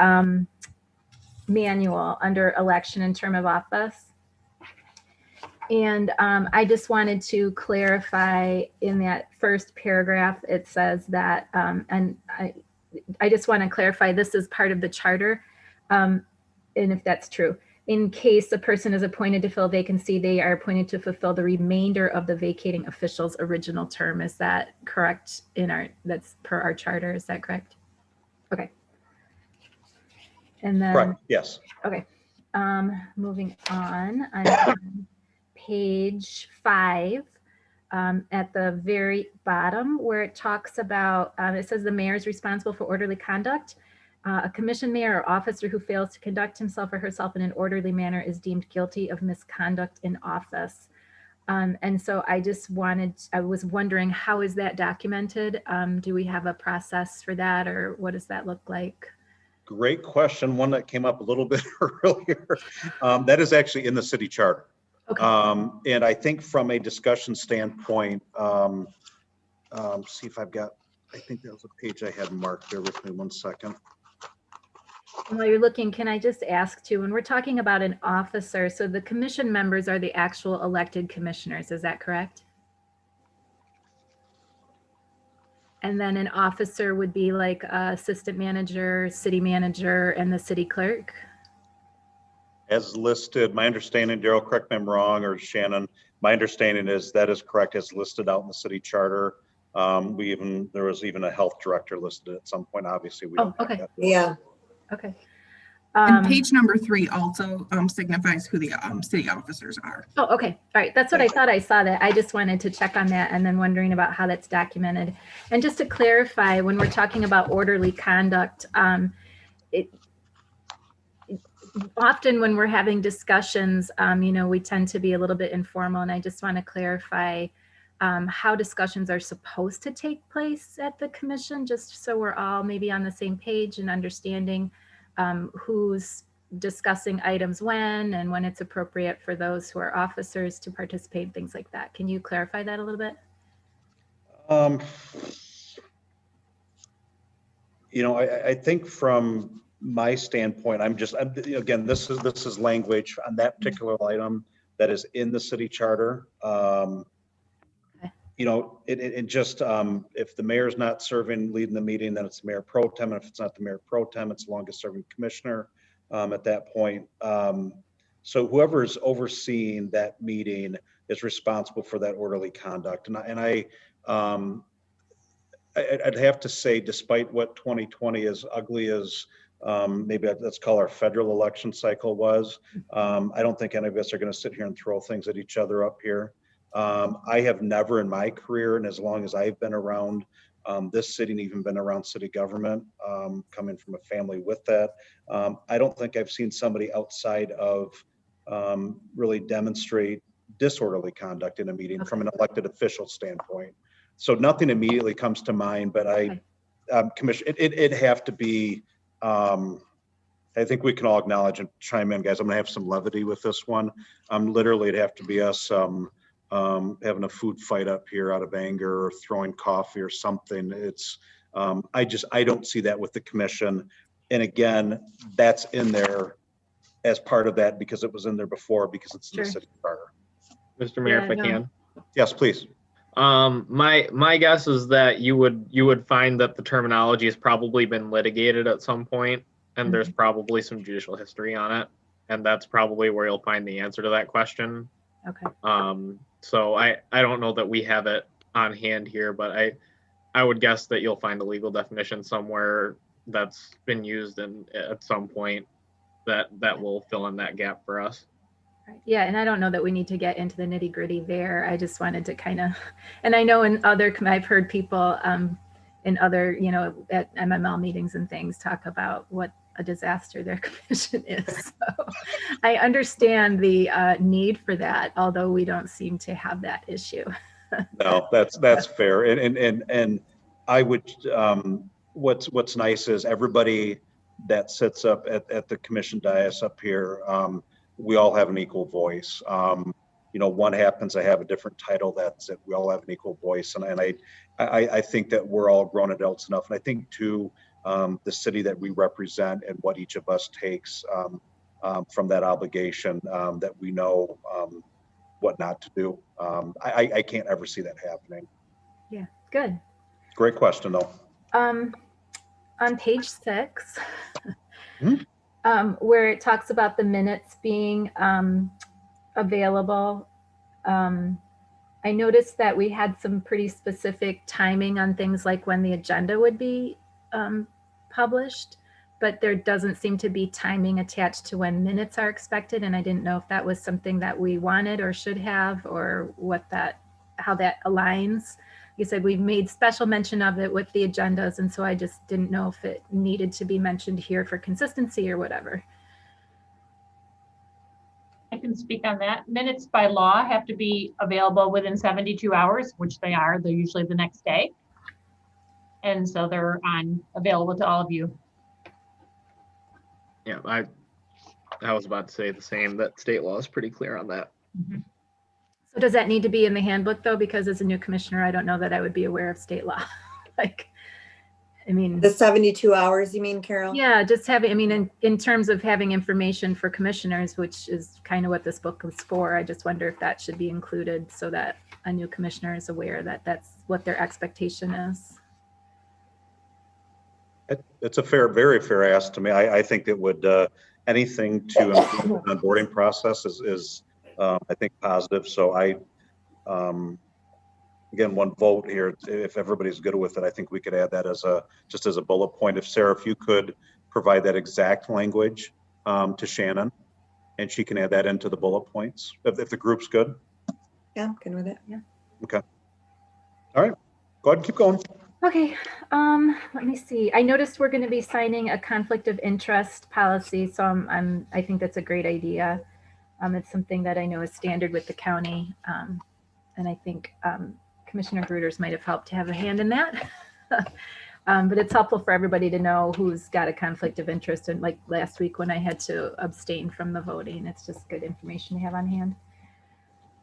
manual under election and term of office. And I just wanted to clarify in that first paragraph, it says that, and I just want to clarify, this is part of the charter. And if that's true, in case a person is appointed to fill a vacancy, they are appointed to fulfill the remainder of the vacating official's original term. Is that correct that's per our charter? Is that correct? Okay. And then, Right, yes. Okay. Moving on page 5, at the very bottom where it talks about, it says the mayor is responsible for orderly conduct. A commission mayor or officer who fails to conduct himself or herself in an orderly manner is deemed guilty of misconduct in office. And so I was wondering, how is that documented? Do we have a process for that, or what does that look like? Great question. One that came up a little bit earlier. That is actually in the city charter. Okay. And I think from a discussion standpoint, see if I've got, I think that was a page I had marked. Bear with me 1 second. While you're looking, can I just ask too, when we're talking about an officer, so the commission members are the actual elected commissioners, is that correct? And then an officer would be like assistant manager, city manager, and the city clerk? As listed, my understanding, Daryl, correct me if I'm wrong, or Shannon, my understanding is that is correct as listed out in the city charter. There was even a health director listed at some point. Obviously, we don't have okay. that. Yeah. Okay. And page number 3 also signifies who the city officers are. Oh, okay. All right. That's what I thought I saw that. I just wanted to check on that and then wondering about how that's documented. And just to clarify, when we're talking about orderly conduct, often when we're having discussions, we tend to be a little bit informal, and I just want to clarify how discussions are supposed to take place at the commission, just so we're all maybe on the same page and understanding who's discussing items when and when it's appropriate for those who are officers to participate, things like that. Can you clarify that a little bit? I think from my standpoint, again, this is language on that particular item that is in the city charter. If the mayor's not leading the meeting, then it's mayor pro tem. And if it's not the mayor pro tem, it's the longest serving commissioner at that point. So whoever is overseeing that meeting is responsible for that orderly conduct. I'd have to say, despite what 2020, as ugly as maybe let's call our federal election cycle was, I don't think any of us are going to sit here and throw things at each other up here. I have never in my career, and as long as I've been around this city and even been around city government, coming from a family with that, I don't think I've seen somebody outside of really demonstrate disorderly conduct in a meeting from an elected official standpoint. So nothing immediately comes to mind, but Commissioner, it'd have to be, I think we can all acknowledge and chime in, guys. I'm gonna have some levity with this one. Literally, it'd have to be us having a food fight up here out of anger or throwing coffee or something. It's, I don't see that with the commission. And again, that's in there as part of that because it was in there before, because it's in the city charter. Mr. Mayor, if I can. Yes, please. My guess is that you would find that the terminology has probably been litigated at some point, and there's probably some judicial history on it, and that's probably where you'll find the answer to that question. Okay. So I don't know that we have it on hand here, but I would guess that you'll find a legal definition somewhere that's been used at some point that will fill in that gap for us. Yeah, and I don't know that we need to get into the nitty gritty there. I just wanted to kind of, and I know I've heard people in other, at MML meetings and things talk about what a disaster their commission is. So I understand the need for that, although we don't seem to have that issue. No, that's fair. And I would, what's nice is everybody that sits up at the commission dais up here, we all have an equal voice. One happens to have a different title. That's it. We all have an equal voice. And I think that we're all grown adults enough. And I think too, the city that we represent and what each of us takes from that obligation, that we know what not to do. I can't ever see that happening. Yeah, good. Great question though. On page 6, where it talks about the minutes being available, I noticed that we had some pretty specific timing on things like when the agenda would be published, but there doesn't seem to be timing attached to when minutes are expected. And I didn't know if that was something that we wanted or should have, or how that aligns. You said we've made special mention of it with the agendas, and so I just didn't know if it needed to be mentioned here for consistency or whatever. can speak on that. Minutes by law have to be available within 72 hours, which they are. They're usually the next day. And so they're available to all of you. Yeah, I was about to say the same, that state law is pretty clear on that. So does that need to be in the handbook though? Because as a new commissioner, I don't know that I would be aware of state law. Like, I mean. The 72 hours, you mean, Carol? Yeah, just having, I mean, in terms of having information for commissioners, which is kind of what this book was for, I just wonder if that should be included so that a new commissioner is aware that that's what their expectation is. It's a very fair ask to me. I think it would, anything to improve the onboarding process is I think positive. So again, one vote here, if everybody's good with it, I think we could add that as just as a bullet point. If Sarah, if you could provide that exact language to Shannon, and she can add that into the bullet points, if the group's good. Yeah, I'm good with it. Yeah. Okay. All right, go ahead and keep going. Okay, let me see. I noticed we're going to be signing a conflict of interest policy, so I think that's a great idea. It's something that I know is standard with the county, and I think Commissioner Gruters might have helped to have a hand in that. But it's helpful for everybody to know who's got a conflict of interest. And like last week when I had to abstain from the voting, it's just good information to have on hand.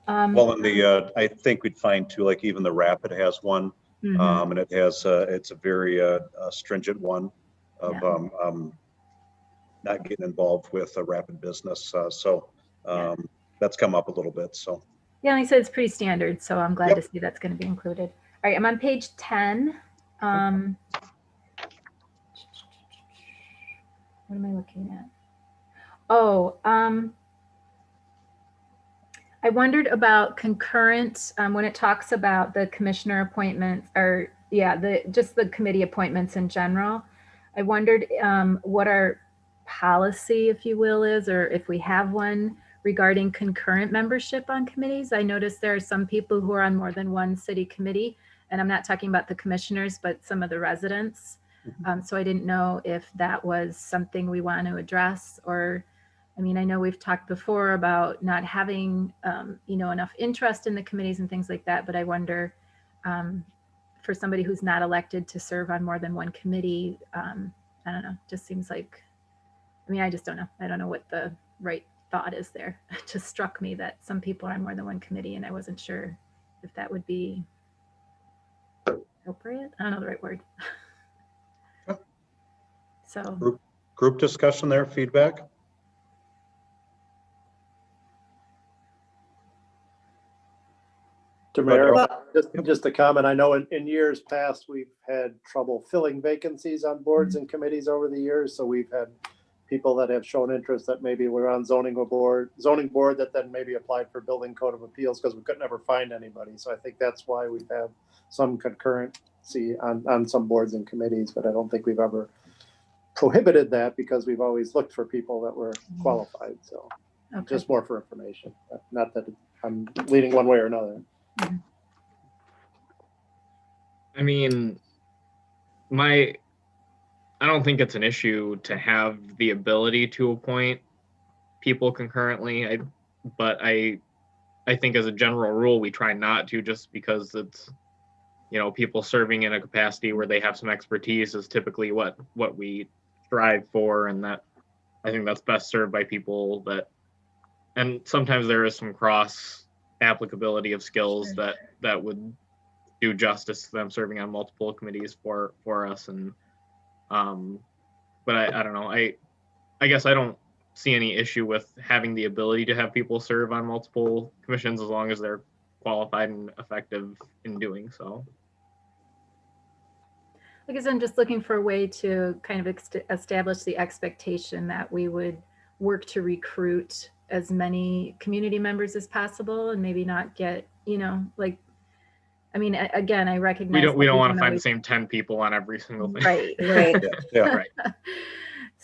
Well, in I think we'd find too, like even the Rapid has one, and it has it's a very stringent one of not getting involved with a Rapid business. That's come up a little bit. So yeah, like I said, it's pretty standard, so I'm glad to see that's going to be included. All right, I'm on page 10. What am I looking at? Oh, I wondered about concurrent when it talks about the commissioner appointments, or just the committee appointments in general. I wondered what our policy, if you will, is, or if we have one regarding concurrent membership on committees. I noticed there are some people who are on more than one city committee, and I'm not talking about the commissioners, but some of the residents. So I didn't know if that was something we want to address, or, I mean, I know we've talked before about not having, enough interest in the committees and things like that, but I wonder for somebody who's not elected to serve on more than one committee, I don't know, just seems like, I mean, I just don't know. I don't know what the right thought is there. It just struck me that some people are on more than one committee, and I wasn't sure if that would be appropriate. I don't know the right word. So group discussion there, feedback. Mayor, just a comment. I know in years past, we've had trouble filling vacancies on boards and committees over the years. So we've had people that have shown interest that maybe we're on zoning board that then maybe applied for building code of appeals because we could never find anybody. So I think that's why we have some concurrency on some boards and committees, but I don't think we've ever prohibited that because we've always looked for people that were qualified. So just more for information, not that I'm leaning one way or another. I mean, I don't think it's an issue to have the ability to appoint people concurrently. But I think as a general rule, we try not to, just because it's, people serving in a capacity where they have some expertise is typically what we strive for. And that, I think that's best served by people and sometimes there is some cross applicability of skills that would do justice to them serving on multiple committees for us. And but I don't know, I guess I don't see any issue with having the ability to have people serve on multiple commissions as long as they're qualified and effective in doing so. I guess I'm just looking for a way to kind of establish the expectation that we would work to recruit as many community members as possible, and maybe not get, I mean, again, I recognize we don't want to find the same 10 people on every single thing. Right. Right.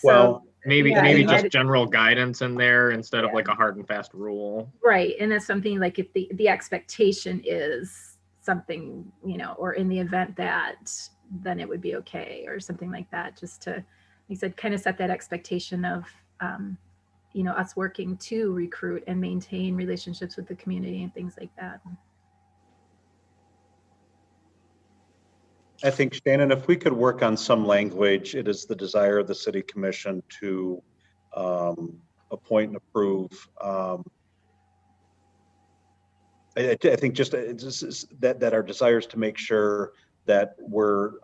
Well, maybe just general guidance in there instead of like a hard and fast rule. Right. And that's something like if the expectation is something, or in the event that, then it would be okay or something like that, just to, like I said, kind of set that expectation of, us working to recruit and maintain relationships with the community and things like that. I think, Shannon, if we could work on some language, it is the desire of the city commission to appoint and approve. I think just that our desires to make sure that we're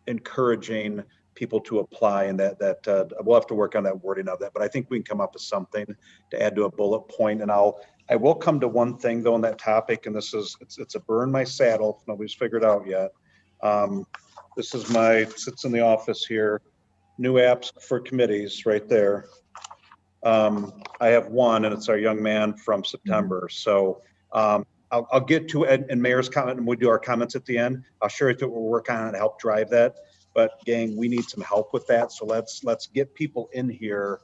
encouraging people to apply, and that we'll have to work on that wording of that. But I think we can come up with something to add to a bullet point. And I will come to one thing though on that topic, and this is it's a burn my saddle if nobody's figured out yet. This is sits in the office here, new apps for committees right there. I have one, and it's our young man from September. So I'll get to it in Mayor's comment, and we'll do our comments at the end. I'll share it that we're working on to help drive that. But gang, we need some help with that. So let's get people in here.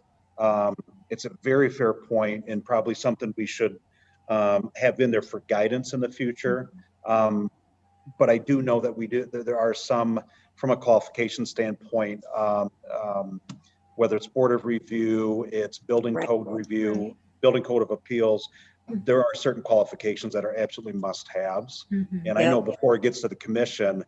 It's a very fair point, and probably something we should have in there for guidance in the future. But I do know that there are some, from a qualification standpoint, whether it's board of review, it's building code review, building code of appeals, there are certain qualifications that are absolutely must-haves. And I know before it gets to the commission,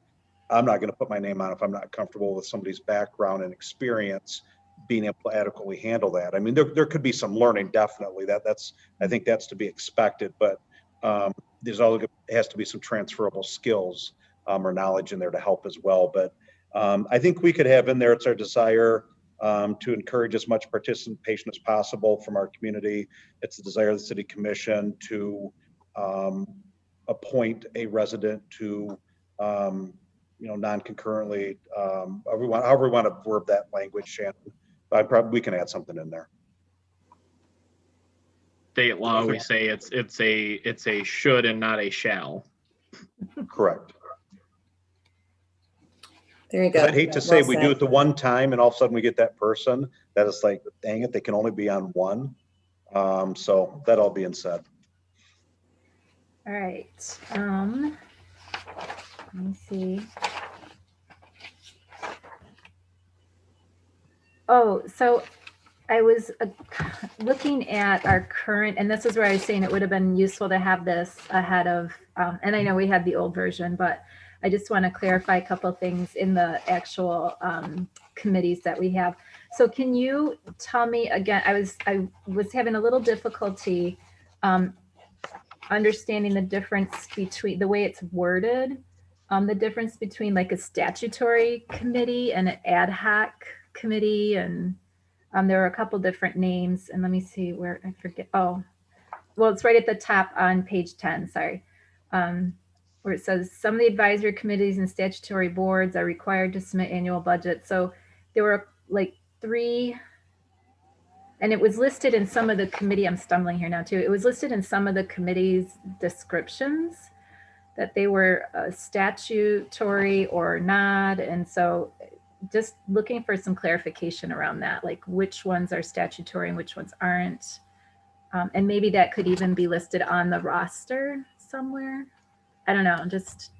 I'm not going to put my name on if I'm not comfortable with somebody's background and experience being able to adequately handle that. I mean, there could be some learning, definitely. I think that's to be expected, but has to be some transferable skills or knowledge in there to help as well. But I think we could have in there, it's our desire to encourage as much participation as possible from our community. It's the desire of the city commission to appoint a resident to non-concurrently, however we want to verb that language, Shannon. We can add something in there. State law, we say it's a should and not a shall. Correct. There you go. I'd hate to say we do it the one time and all of a sudden we get that person that is like, dang it, they can only be on one. So that all being said. All right. Let me see. Oh, so I was looking at our current, and this is where I was saying it would have been useful to have this ahead of, and I know we had the old version, but I just want to clarify a couple of things in the actual committees that we have. So can you tell me again, I was having a little difficulty understanding the difference between the way it's worded, the difference between like a statutory committee and an ad hoc committee, and there are a couple different names, and let me see where I forget. Oh, well, it's right at the top on page 10, sorry, where it says some of the advisory committees and statutory boards are required to submit annual budget. So there were like 3, and it was listed in some of the committee, I'm stumbling here now too. It was listed in some of the committee's descriptions that they were statutory or not. And so just looking for some clarification around that, like which ones are statutory and which ones aren't. And maybe that could even be listed on the roster somewhere. I don't know, just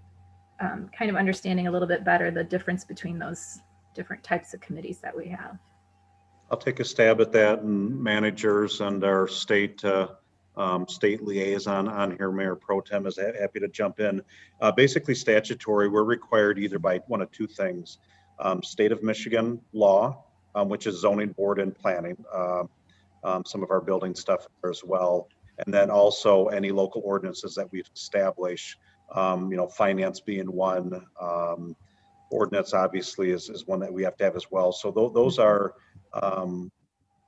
kind of understanding a little bit better the difference between those different types of committees that we have. I'll take a stab at that, and managers and our state liaison on here, Mayor Pro Tem, is happy to jump in. Basically statutory, we're required either by one of two things. State of Michigan law, which is zoning board and planning, some of our building stuff as well. And then also any local ordinances that we've established, finance being one, ordinance obviously is one that we have to have as well. So those are,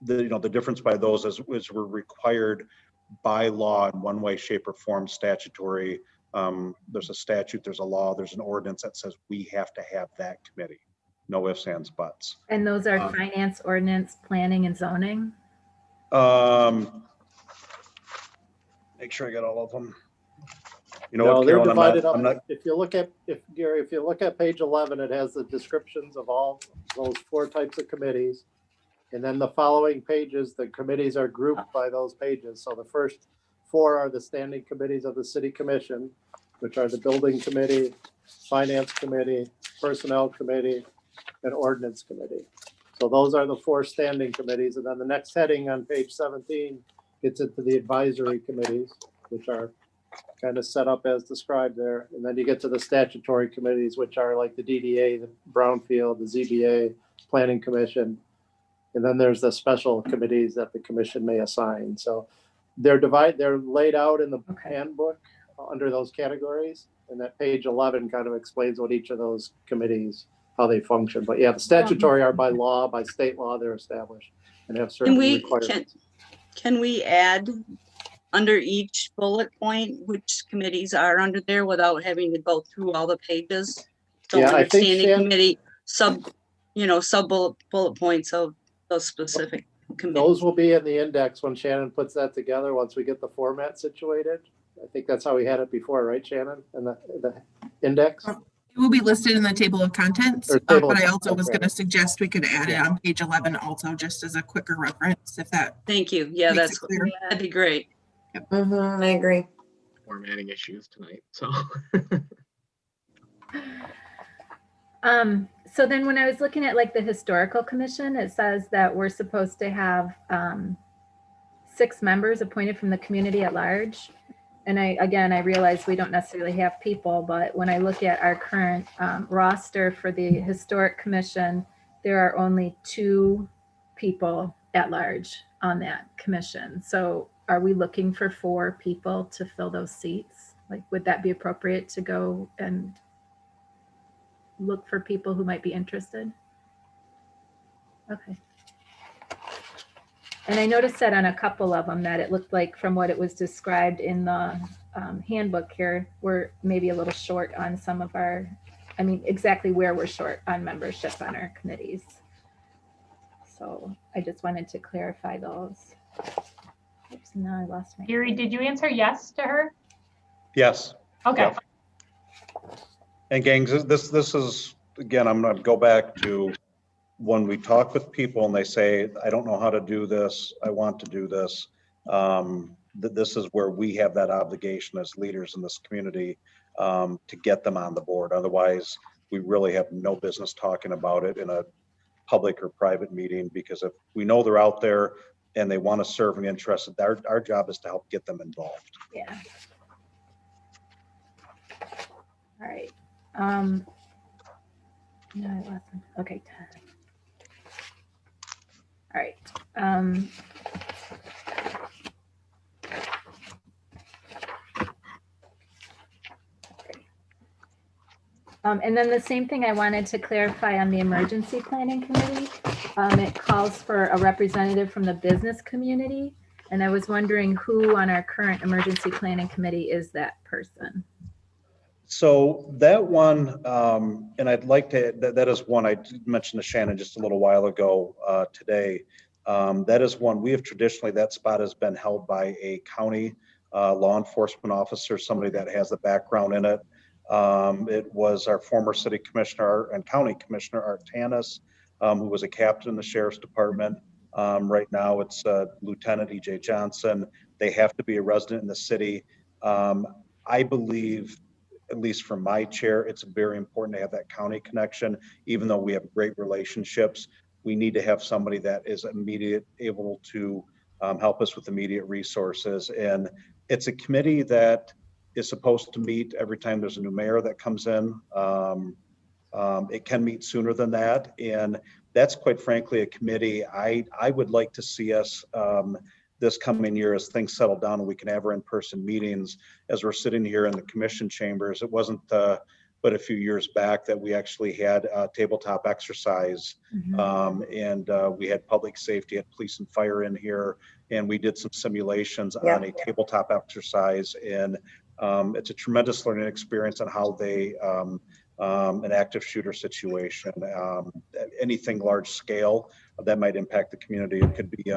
the difference by those is we're required by law in one way, shape or form, statutory. There's a statute, there's a law, there's an ordinance that says we have to have that committee. No ifs, ands, buts. And those are finance, ordinance, planning, and zoning? Make sure I got all of them. No, they're divided up. Gary, if you look at page 11, it has the descriptions of all those 4 types of committees. And then the following pages, the committees are grouped by those pages. So the first 4 are the standing committees of the city commission, which are the building committee, finance committee, personnel committee, and ordinance committee. So those are the 4 standing committees. And then the next heading on page 17 gets into the advisory committees, which are kind of set up as described there. And then you get to the statutory committees, which are like the DDA, the Brownfield, the ZBA, Planning Commission. And then there's the special committees that the commission may assign. So they're laid out in the handbook under those categories. And that page 11 kind of explains what each of those committees, how they function. But yeah, the statutory are by law, by state law, they're established and have certain requirements. Can we add under each bullet point which committees are under there without having to go through all the pages? So Yeah, I think understanding committee sub bullet points of those specific committees. Those will be in the index when Shannon puts that together, once we get the format situated. I think that's how we had it before, right, Shannon? And the index? It will be listed in the table of contents, but I also was going to suggest we could add it on page 11 also, just as a quicker reference, if that. Thank you. Yeah, that'd be great. Yep. I agree. Formatting issues tonight, so. So then when I was looking at like the historical commission, it says that we're supposed to have 6 members appointed from the community at large. And I realize we don't necessarily have people, but when I look at our current roster for the historic commission, there are only 2 people at large on that commission. So are we looking for 4 people to fill those seats? Like, would that be appropriate to go and look for people who might be interested? Okay. And I noticed that on a couple of them that it looked like from what it was described in the handbook here, we're maybe a little short on some of our, exactly where we're short on membership on our committees. So I just wanted to clarify those. Oops, now I lost my. Gary, did you answer yes to her? Yes. Okay. Yep. And gangs, this is, again, I'm going to go back to when we talk with people and they say, I don't know how to do this, I want to do this. This is where we have that obligation as leaders in this community to get them on the board. Otherwise, we really have no business talking about it in a public or private meeting, because if we know they're out there and they want to serve and interested, our job is to help get them involved. Yeah. All right. No, I lost them. Okay. All right. And then the same thing I wanted to clarify on the emergency planning committee. It calls for a representative from the business community. And I was wondering who on our current emergency planning committee is that person? So that one, and I'd like to, that is one I mentioned to Shannon just a little while ago today. That is one, we have traditionally, that spot has been held by a county law enforcement officer, somebody that has the background in it. It was our former city commissioner and county commissioner, Art Tanis, who was a captain in the sheriff's department. Right now it's Lieutenant E.J. Johnson. They have to be a resident in the city. I believe, at least from my chair, it's very important to have that county connection. Even though we have great relationships, we need to have somebody that is able to help us with immediate resources. And it's a committee that is supposed to meet every time there's a new mayor that comes in. It can meet sooner than that. And that's quite frankly a committee I would like to see us this coming year as things settle down and we can have our in-person meetings. As we're sitting here in the commission chambers, it wasn't but a few years back that we actually had a tabletop exercise. And we had public safety, had police and fire in here, and we did some simulations on a tabletop exercise. And it's a tremendous learning experience on how they an active shooter situation, anything large scale that might impact the community. It could be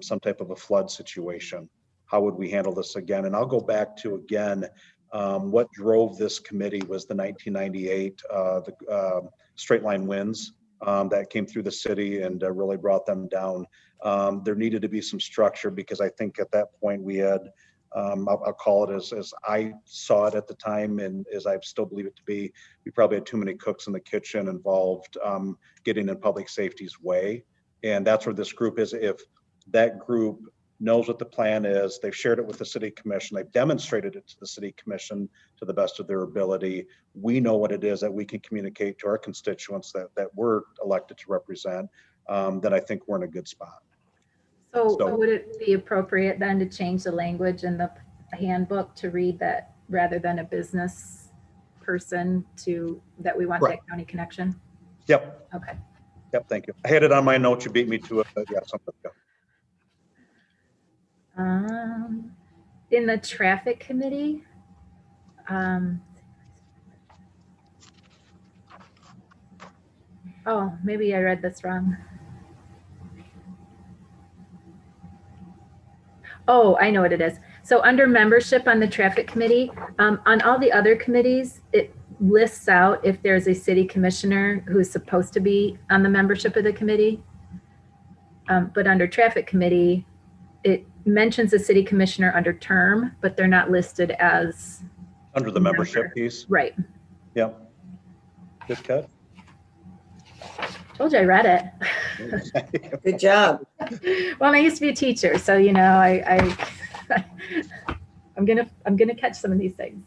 some type of a flood situation. How would we handle this again? And I'll go back to, again, what drove this committee was the 1998 straight line winds that came through the city and really brought them down. There needed to be some structure because I think at that point we had I'll call it as I saw it at the time and as I still believe it to be. We probably had too many cooks in the kitchen involved getting in public safety's way. And that's where this group is. If that group knows what the plan is, they've shared it with the city commission, they've demonstrated it to the city commission to the best of their ability. We know what it is that we can communicate to our constituents that we're elected to represent, then I think we're in a good spot. So would it be appropriate then to change the language in the handbook to read that rather than a business person to that we want Right. that county connection? Yep. Okay. Yep, thank you. I had it on my notes, you beat me to it, but yeah, something. In the traffic committee, oh, maybe I read this wrong. Oh, I know what it is. So under membership on the traffic committee, on all the other committees, it lists out if there's a city commissioner who's supposed to be on the membership of the committee. But under traffic committee, it mentions a city commissioner under term, but they're not listed as Under the membership piece. right. Yep. Good cut. Told you I read it. Good job. Well, I used to be a teacher, so you know, I'm gonna catch some of these things.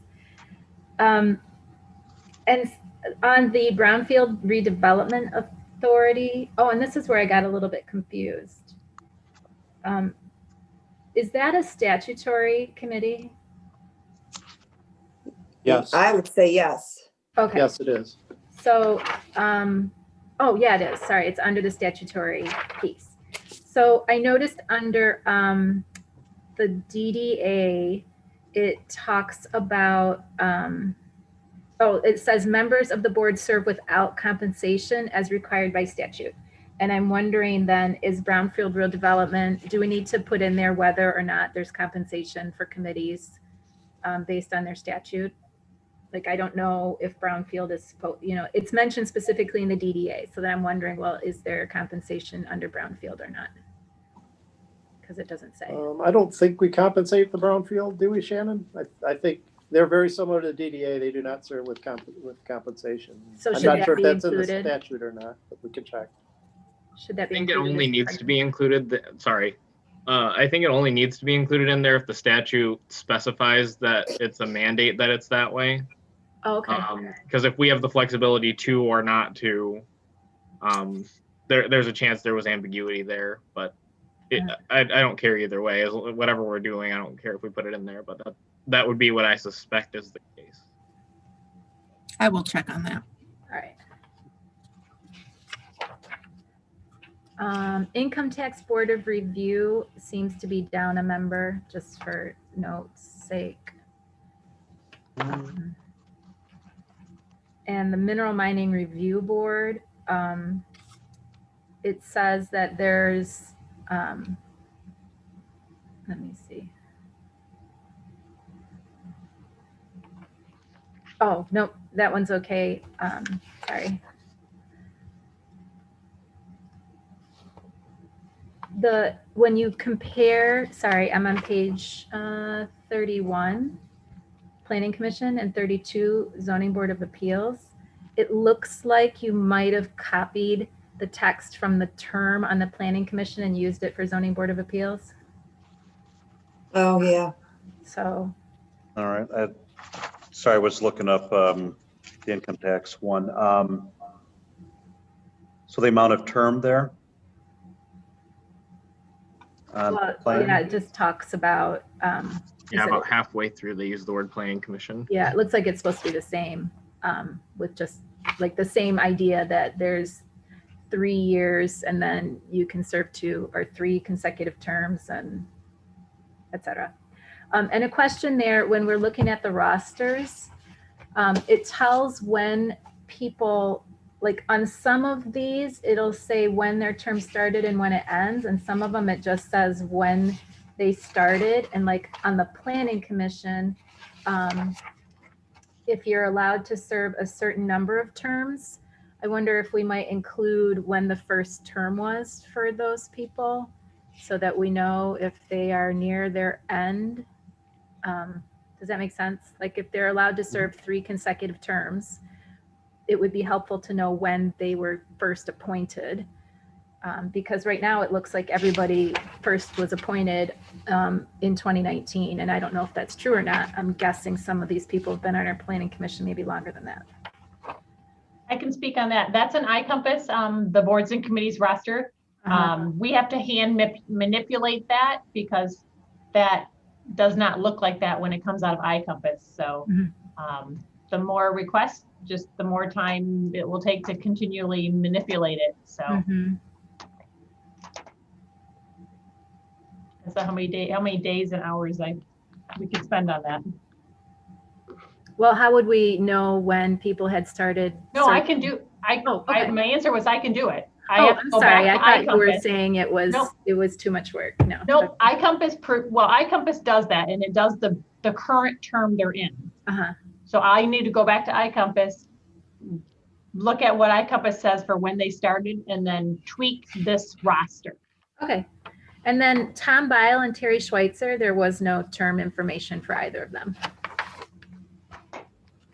And on the Brownfield Redevelopment Authority, oh, and this is where I got a little bit confused. Is that a statutory committee? Yes. I would say yes. Okay. Yes, it is. So, oh yeah, it is. Sorry, it's under the statutory piece. So I noticed under the DDA, it talks about, oh, it says members of the board serve without compensation as required by statute. And I'm wondering then, is Brownfield Rural Development, do we need to put in there whether or not there's compensation for committees based on their statute? Like, I don't know if Brownfield is supposed, you know, it's mentioned specifically in the DDA. So then I'm wondering, well, is there compensation under Brownfield or not? Because it doesn't say. I don't think we compensate the Brownfield, do we, Shannon? I think they're very similar to DDA. They do not serve with compensation. So I'm should not that sure if be that's in the included? statute or not, but we can check. Should that I be think it included only as needs part to of- be included, sorry. I think it only needs to be included in there if the statute specifies that it's a mandate that it's that way. Oh, okay. Because if we have the flexibility to or not to, there's a chance there was ambiguity there, but I don't care either way. Whatever we're doing, I don't care if we put it in there, but that would be what I suspect is the case. I will check on that. All right. Income Tax Board of Review seems to be down a member, just for notes' sake. And the Mineral Mining Review Board, it says that there's, let me see. Oh, nope, that one's okay. Sorry. When you compare, sorry, I'm on page 31, Planning Commission, and 32, Zoning Board of Appeals. It looks like you might have copied the text from the term on the Planning Commission and used it for Zoning Board of Appeals. Oh, yeah. So. All right. Sorry, I was looking up the income tax one. So the amount of term there? Well, yeah, it just talks about. Yeah, about halfway through, they use the word Planning Commission. Yeah, it looks like it's supposed to be the same, with just like the same idea that there's 3 years and then you can serve 2 or 3 consecutive terms and et cetera. And a question there, when we're looking at the rosters, it tells when people, like on some of these, it'll say when their term started and when it ends. And some of them, it just says when they started. And like on the Planning Commission, if you're allowed to serve a certain number of terms, I wonder if we might include when the first term was for those people so that we know if they are near their end Does that make sense? Like if they're allowed to serve 3 consecutive terms, it would be helpful to know when they were first appointed. Because right now it looks like everybody first was appointed in 2019. And I don't know if that's true or not. I'm guessing some of these people have been on our planning commission maybe longer than that. I can speak on that. That's an iCompass, the boards and committees roster. We have to hand manipulate that because that does not look like that when it comes out of iCompass. So the more requests, just the more time it will take to continually manipulate it. So so how many days and hours we could spend on that. Well, how would we know when people had started? No, I can do. My answer was I can do it. I'm sorry. I thought you were saying it was too much work. No. Nope. iCompass does that, and it does the current term they're in. So I need to go back to iCompass, look at what iCompass says for when they started, and then tweak this roster. Okay. And then Tom Bile and Terry Schweitzer, there was no term information for either of them.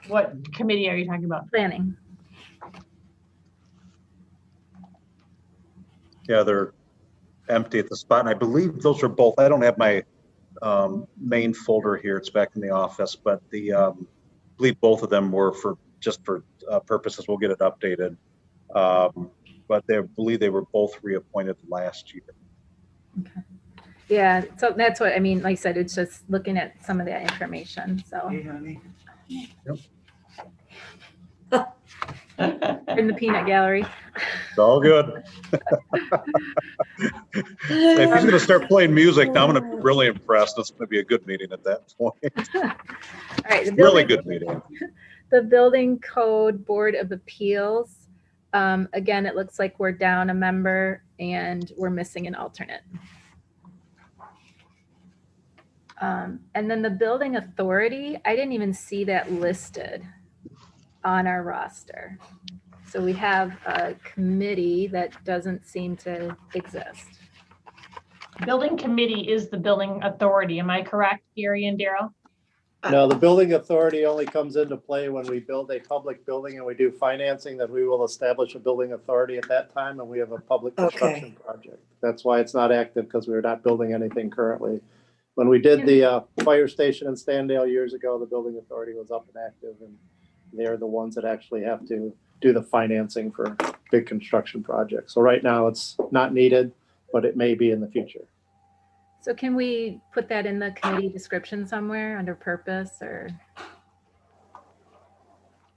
What committee are you talking about? Planning. Yeah, they're empty at the spot. And I believe those are both, I don't have my main folder here. It's back in the office, but I believe both of them were for purposes. We'll get it updated. But I believe they were both reappointed last year. Okay. Yeah, so that's what I mean. Like I said, it's just looking at some of that information. So. Hey, honey. Yep. In the peanut gallery. It's all good. If he's going to start playing music, now I'm going to be really impressed. It's going to be a good meeting at that point. All right, really good meeting. The Building Code Board of Appeals. Again, it looks like we're down a member and we're missing an alternate. And then the Building Authority, I didn't even see that listed on our roster. So we have a committee that doesn't seem to exist. Building committee is the building authority. Am I correct, Gary and Daryl? No, the building authority only comes into play when we build a public building and we do financing, that we will establish a building authority at that time and we have a public construction project. That's why it's not active, because we're not building anything currently. When we did the fire station in Standale years ago, the building authority was up and active, and they're the ones that actually have to do the financing for big construction projects. So right now it's not needed, but it may be in the future. So can we put that in the committee description somewhere under purpose or?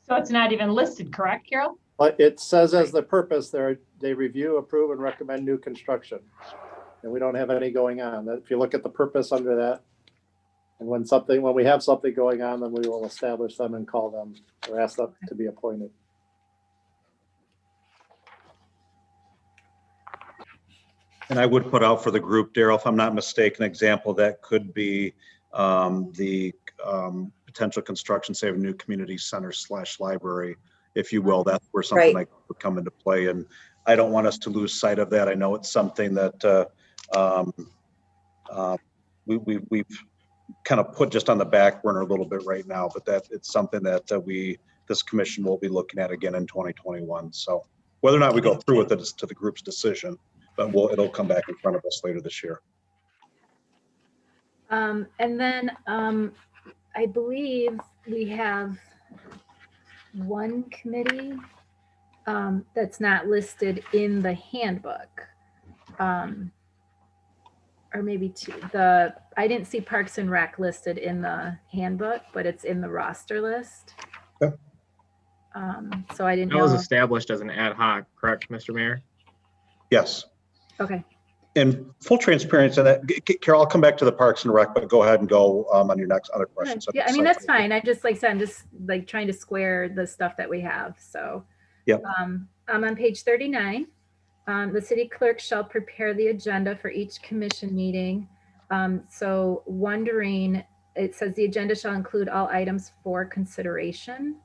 So it's not even listed, correct, Carol? But it says as the purpose there, they review, approve, and recommend new construction. And we don't have any going on. If you look at the purpose under that, and when we have something going on, then we will establish them and call them or ask them to be appointed. And I would put out for the group, Daryl, if I'm not mistaken, example that could be the potential construction, say, of a new community center / library, if you will. That's where something like that would come into play. And I don't want us to lose sight of that. I know it's something that we've kind of put just on the back burner a little bit right now, but that it's something that this commission will be looking at again in 2021. So whether or not we go through with it is to the group's decision, but it'll come back in front of us later this year. And then I believe we have one committee that's not listed in the handbook. Or maybe two. I didn't see Parks and Rec listed in the handbook, but it's in the roster list. Okay. So I didn't know. That was established as an ad hoc, correct, Mr. Mayor? Yes. Okay. And full transparency on that, Carol, I'll come back to the Parks and Rec, but go ahead and go on your next other questions. Yeah, I mean, that's fine. I just, like I said, I'm just like trying to square the stuff that we have. So yep. I'm on page 39. The city clerk shall prepare the agenda for each commission meeting. So wondering, it says the agenda shall include all items for consideration.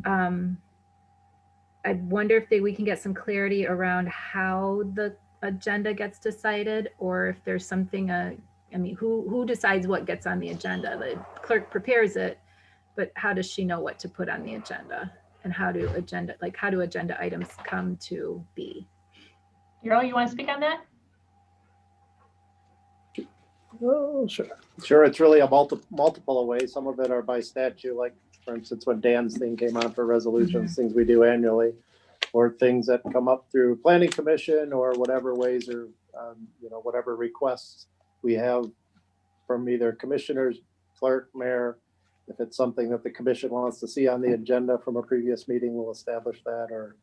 I wonder if we can get some clarity around how the agenda gets decided, or if there's something I mean, who decides what gets on the agenda? The clerk prepares it, but how does she know what to put on the agenda? And how do agenda items come to be? Daryl, you want to speak on that? Oh, sure. Sure, it's really a multiple of ways. Some of it are by statute, like for instance, when Dan's thing came on for resolutions, things we do annually, or things that come up through planning commission or whatever ways or, whatever requests we have from either commissioners, clerk, mayor. If it's something that the commission wants to see on the agenda from a previous meeting, we'll establish that, or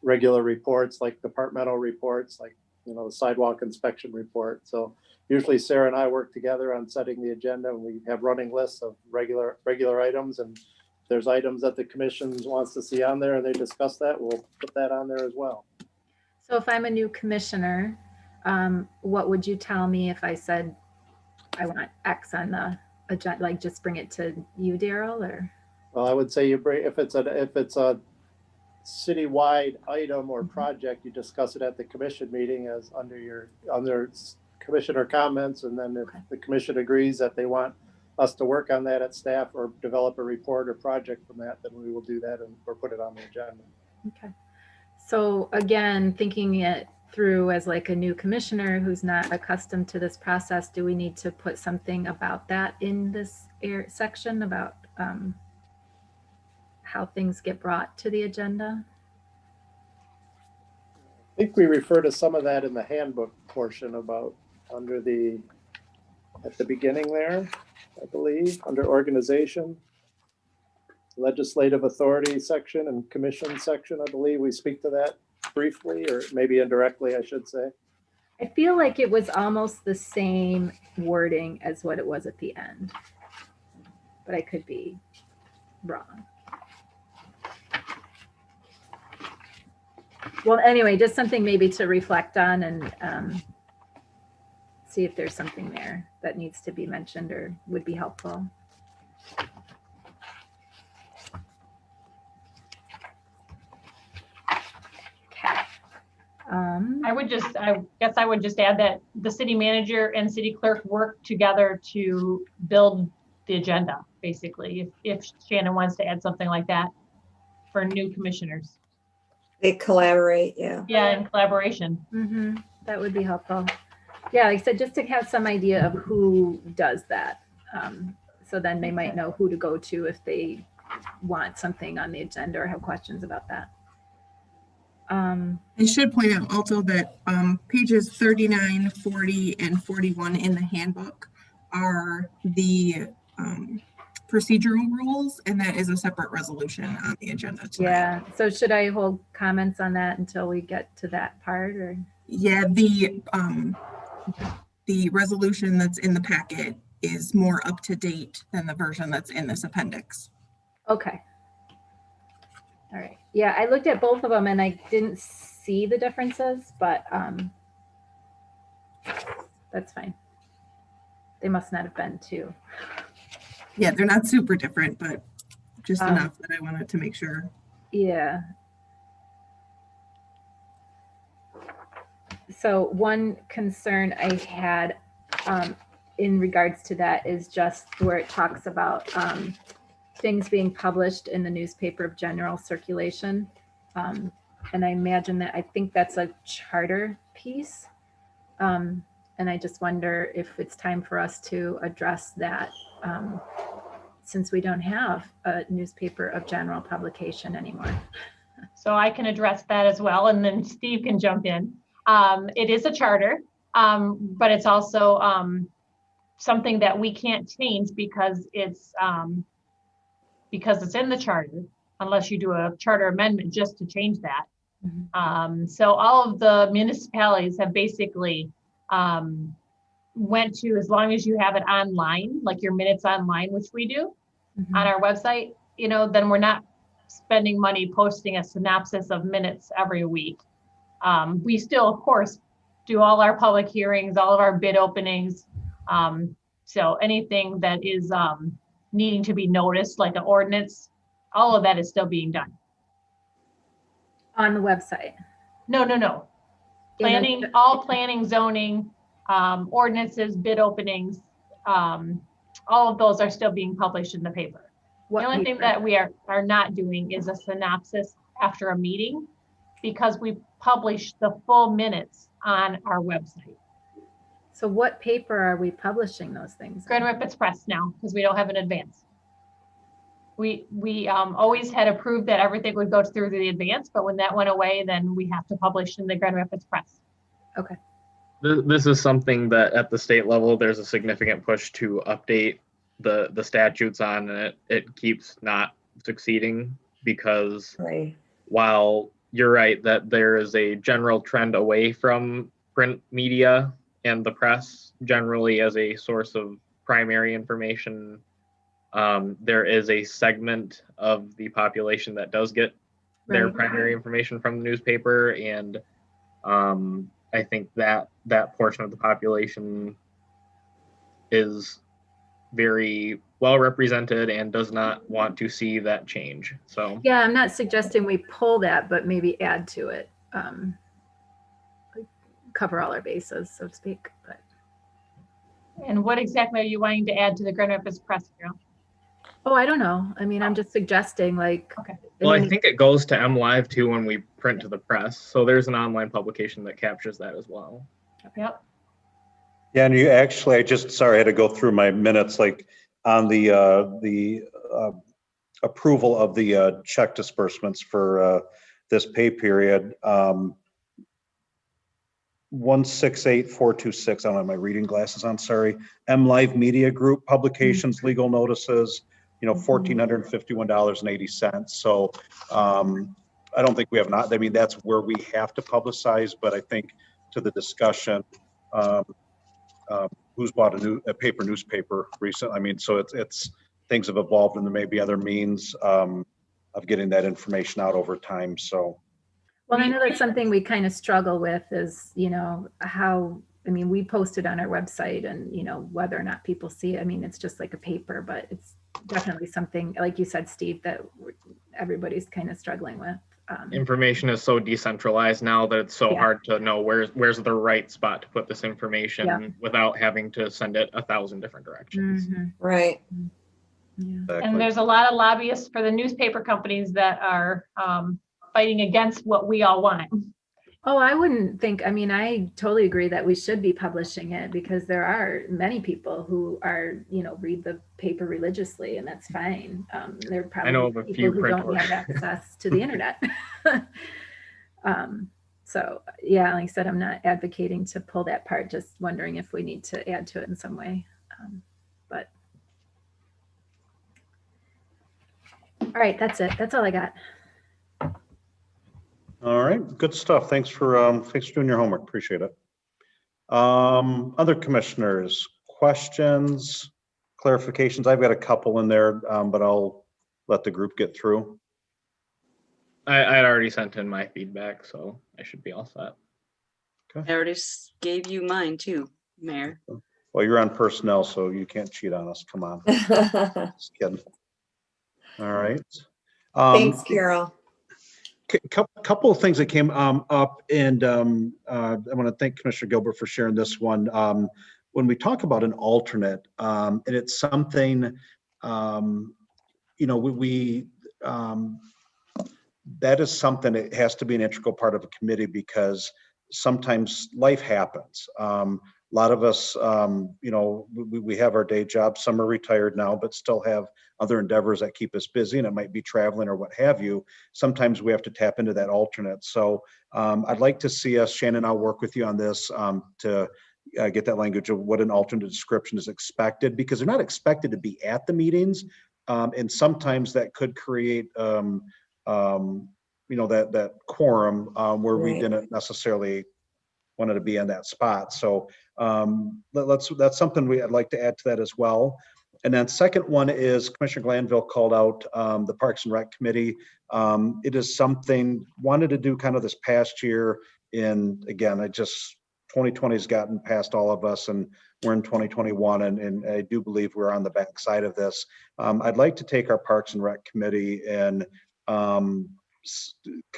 regular reports like departmental reports, like, the sidewalk inspection report. So usually Sarah and I work together on setting the agenda, and we have running lists of regular items. And if there's items that the commission wants to see on there and they discuss that, we'll put that on there as well. So if I'm a new commissioner, what would you tell me if I said I want X on the agenda? Like just bring it to you, Daryl, or? Well, I would say you bring, if it's a citywide item or project, you discuss it at the commission meeting as under commissioner comments. And then if the commission agrees that they want us to work on that at staff or develop a report or project from that, then we will do that or put it on the agenda. Okay. So again, thinking it through as like a new commissioner who's not accustomed to this process, do we need to put something about that in this section about how things get brought to the agenda? I think we refer to some of that in the handbook portion about at the beginning there, I believe, under organization, legislative authority section and commission section. I believe we speak to that briefly, or maybe indirectly, I should say. I feel like it was almost the same wording as what it was at the end, but I could be wrong. Well, anyway, just something maybe to reflect on and see if there's something there that needs to be mentioned or would be helpful. Okay. I guess I would just add that the city manager and city clerk work together to build the agenda, basically, if Shannon wants to add something like that for new commissioners. They collaborate, yeah. Yeah, in collaboration. Mm-hmm. That would be helpful. Yeah, like I said, just to have some idea of who does that. So then they might know who to go to if they want something on the agenda or have questions about that. I should point out also that pages 39, 40, and 41 in the handbook are the procedural rules, and that is a separate resolution on the agenda tonight. Yeah, so should I hold comments on that until we get to that part, or? Yeah, the resolution that's in the packet is more up to date than the version that's in this appendix. Okay. All right. Yeah, I looked at both of them and I didn't see the differences, but that's fine. They must not have been too. Yeah, they're not super different, but just enough that I wanted to make sure. Yeah. So one concern I had in regards to that is just where it talks about things being published in the newspaper of general circulation. And I imagine that, I think that's a charter piece. And I just wonder if it's time for us to address that since we don't have a newspaper of general publication anymore. So I can address that as well, and then Steve can jump in. It is a charter, but it's also something that we can't change because it's in the charter, unless you do a charter amendment just to change that. Mm-hmm. So all of the municipalities have basically went to, as long as you have it online, like your minutes online, which we do on our website, then we're not spending money posting a synopsis of minutes every week. We still, of course, do all our public hearings, all of our bid openings. So anything that is needing to be noticed, like an ordinance, all of that is still being done. On the website? No. Planning, all planning, zoning, ordinances, bid openings, all of those are still being published in the paper. What The only thing paper? that we are not doing is a synopsis after a meeting, because we publish the full minutes on our website. So what paper are we publishing those things in? Grand Rapids Press now, because we don't have an advance. We always had approved that everything would go through the advance, but when that went away, then we have to publish in the Grand Rapids Press. Okay. This is something that at the state level, there's a significant push to update the statutes on, and it keeps not succeeding because Right. while you're right that there is a general trend away from print media and the press generally as a source of primary information, there is a segment of the population that does get their Right. primary information from the newspaper, and I think that portion of the population is very well represented and does not want to see that change. So Yeah, I'm not suggesting we pull that, but maybe add to it. Cover all our bases, so to speak. But And what exactly are you wanting to add to the Grand Rapids Press, Carol? oh, I don't know. I mean, I'm just suggesting like. Okay. well, I think it goes to M Live too when we print to the press. So there's an online publication that captures that as well. Yep. Yeah, and you actually, sorry, I had to go through my minutes, like on the approval of the check disbursements for this pay period. 168426, I don't have my reading glasses on, sorry. M Live Media Group publications, legal notices, $1,451.80. So I don't think we have not, I mean, that's where we have to publicize, but I think to the discussion, who's bought a paper newspaper recently? I mean, so it's things have evolved and there may be other means of getting that information out over time. So. Well, I know that's something we kind of struggle with is, how, I mean, we post it on our website and, whether or not people see it. I mean, it's just like a paper, but it's definitely something, like you said, Steve, that everybody's kind of struggling with. Information is so decentralized now that it's so hard to know where's the right spot to put this information without having to send it 1,000 different directions. Mm-hmm. Right. Yeah. Exactly. And there's a lot of lobbyists for the newspaper companies that are fighting against what we all want. Oh, I wouldn't think, I mean, I totally agree that we should be publishing it because there are many people who are, read the paper religiously, and that's fine. There are probably I know of a people few who don't printers. have access to the internet. So yeah, like I said, I'm not advocating to pull that part, just wondering if we need to add to it in some way. But all right, that's it. That's all I got. All right, good stuff. Thanks for doing your homework. Appreciate it. Other commissioners, questions, clarifications? I've got a couple in there, but I'll let the group get through. I had already sent in my feedback, so I should be all set. I already gave you mine too, Mayor. Well, you're on personnel, so you can't cheat on us. Come on. Just kidding. All right. Thanks, Carol. Couple of things that came up, and I want to thank Commissioner Gilbert for sharing this one. When we talk about an alternate, and it's something, that is something that has to be an integral part of a committee because sometimes life happens. A lot of us, we have our day jobs. Some are retired now, but still have other endeavors that keep us busy, and it might be traveling or what have you. Sometimes we have to tap into that alternate. So I'd like to see us, Shannon, I'll work with you on this to get that language of what an alternate description is expected, because they're not expected to be at the meetings. And sometimes that could create, that quorum where we didn't necessarily wanted to be in that spot. So that's something I'd like to add to that as well. And then second one is Commissioner Glanville called out the Parks and Rec Committee. It is something wanted to do kind of this past year. And again, 2020 has gotten past all of us and we're in 2021. And I do believe we're on the back side of this. I'd like to take our Parks and Rec Committee and kind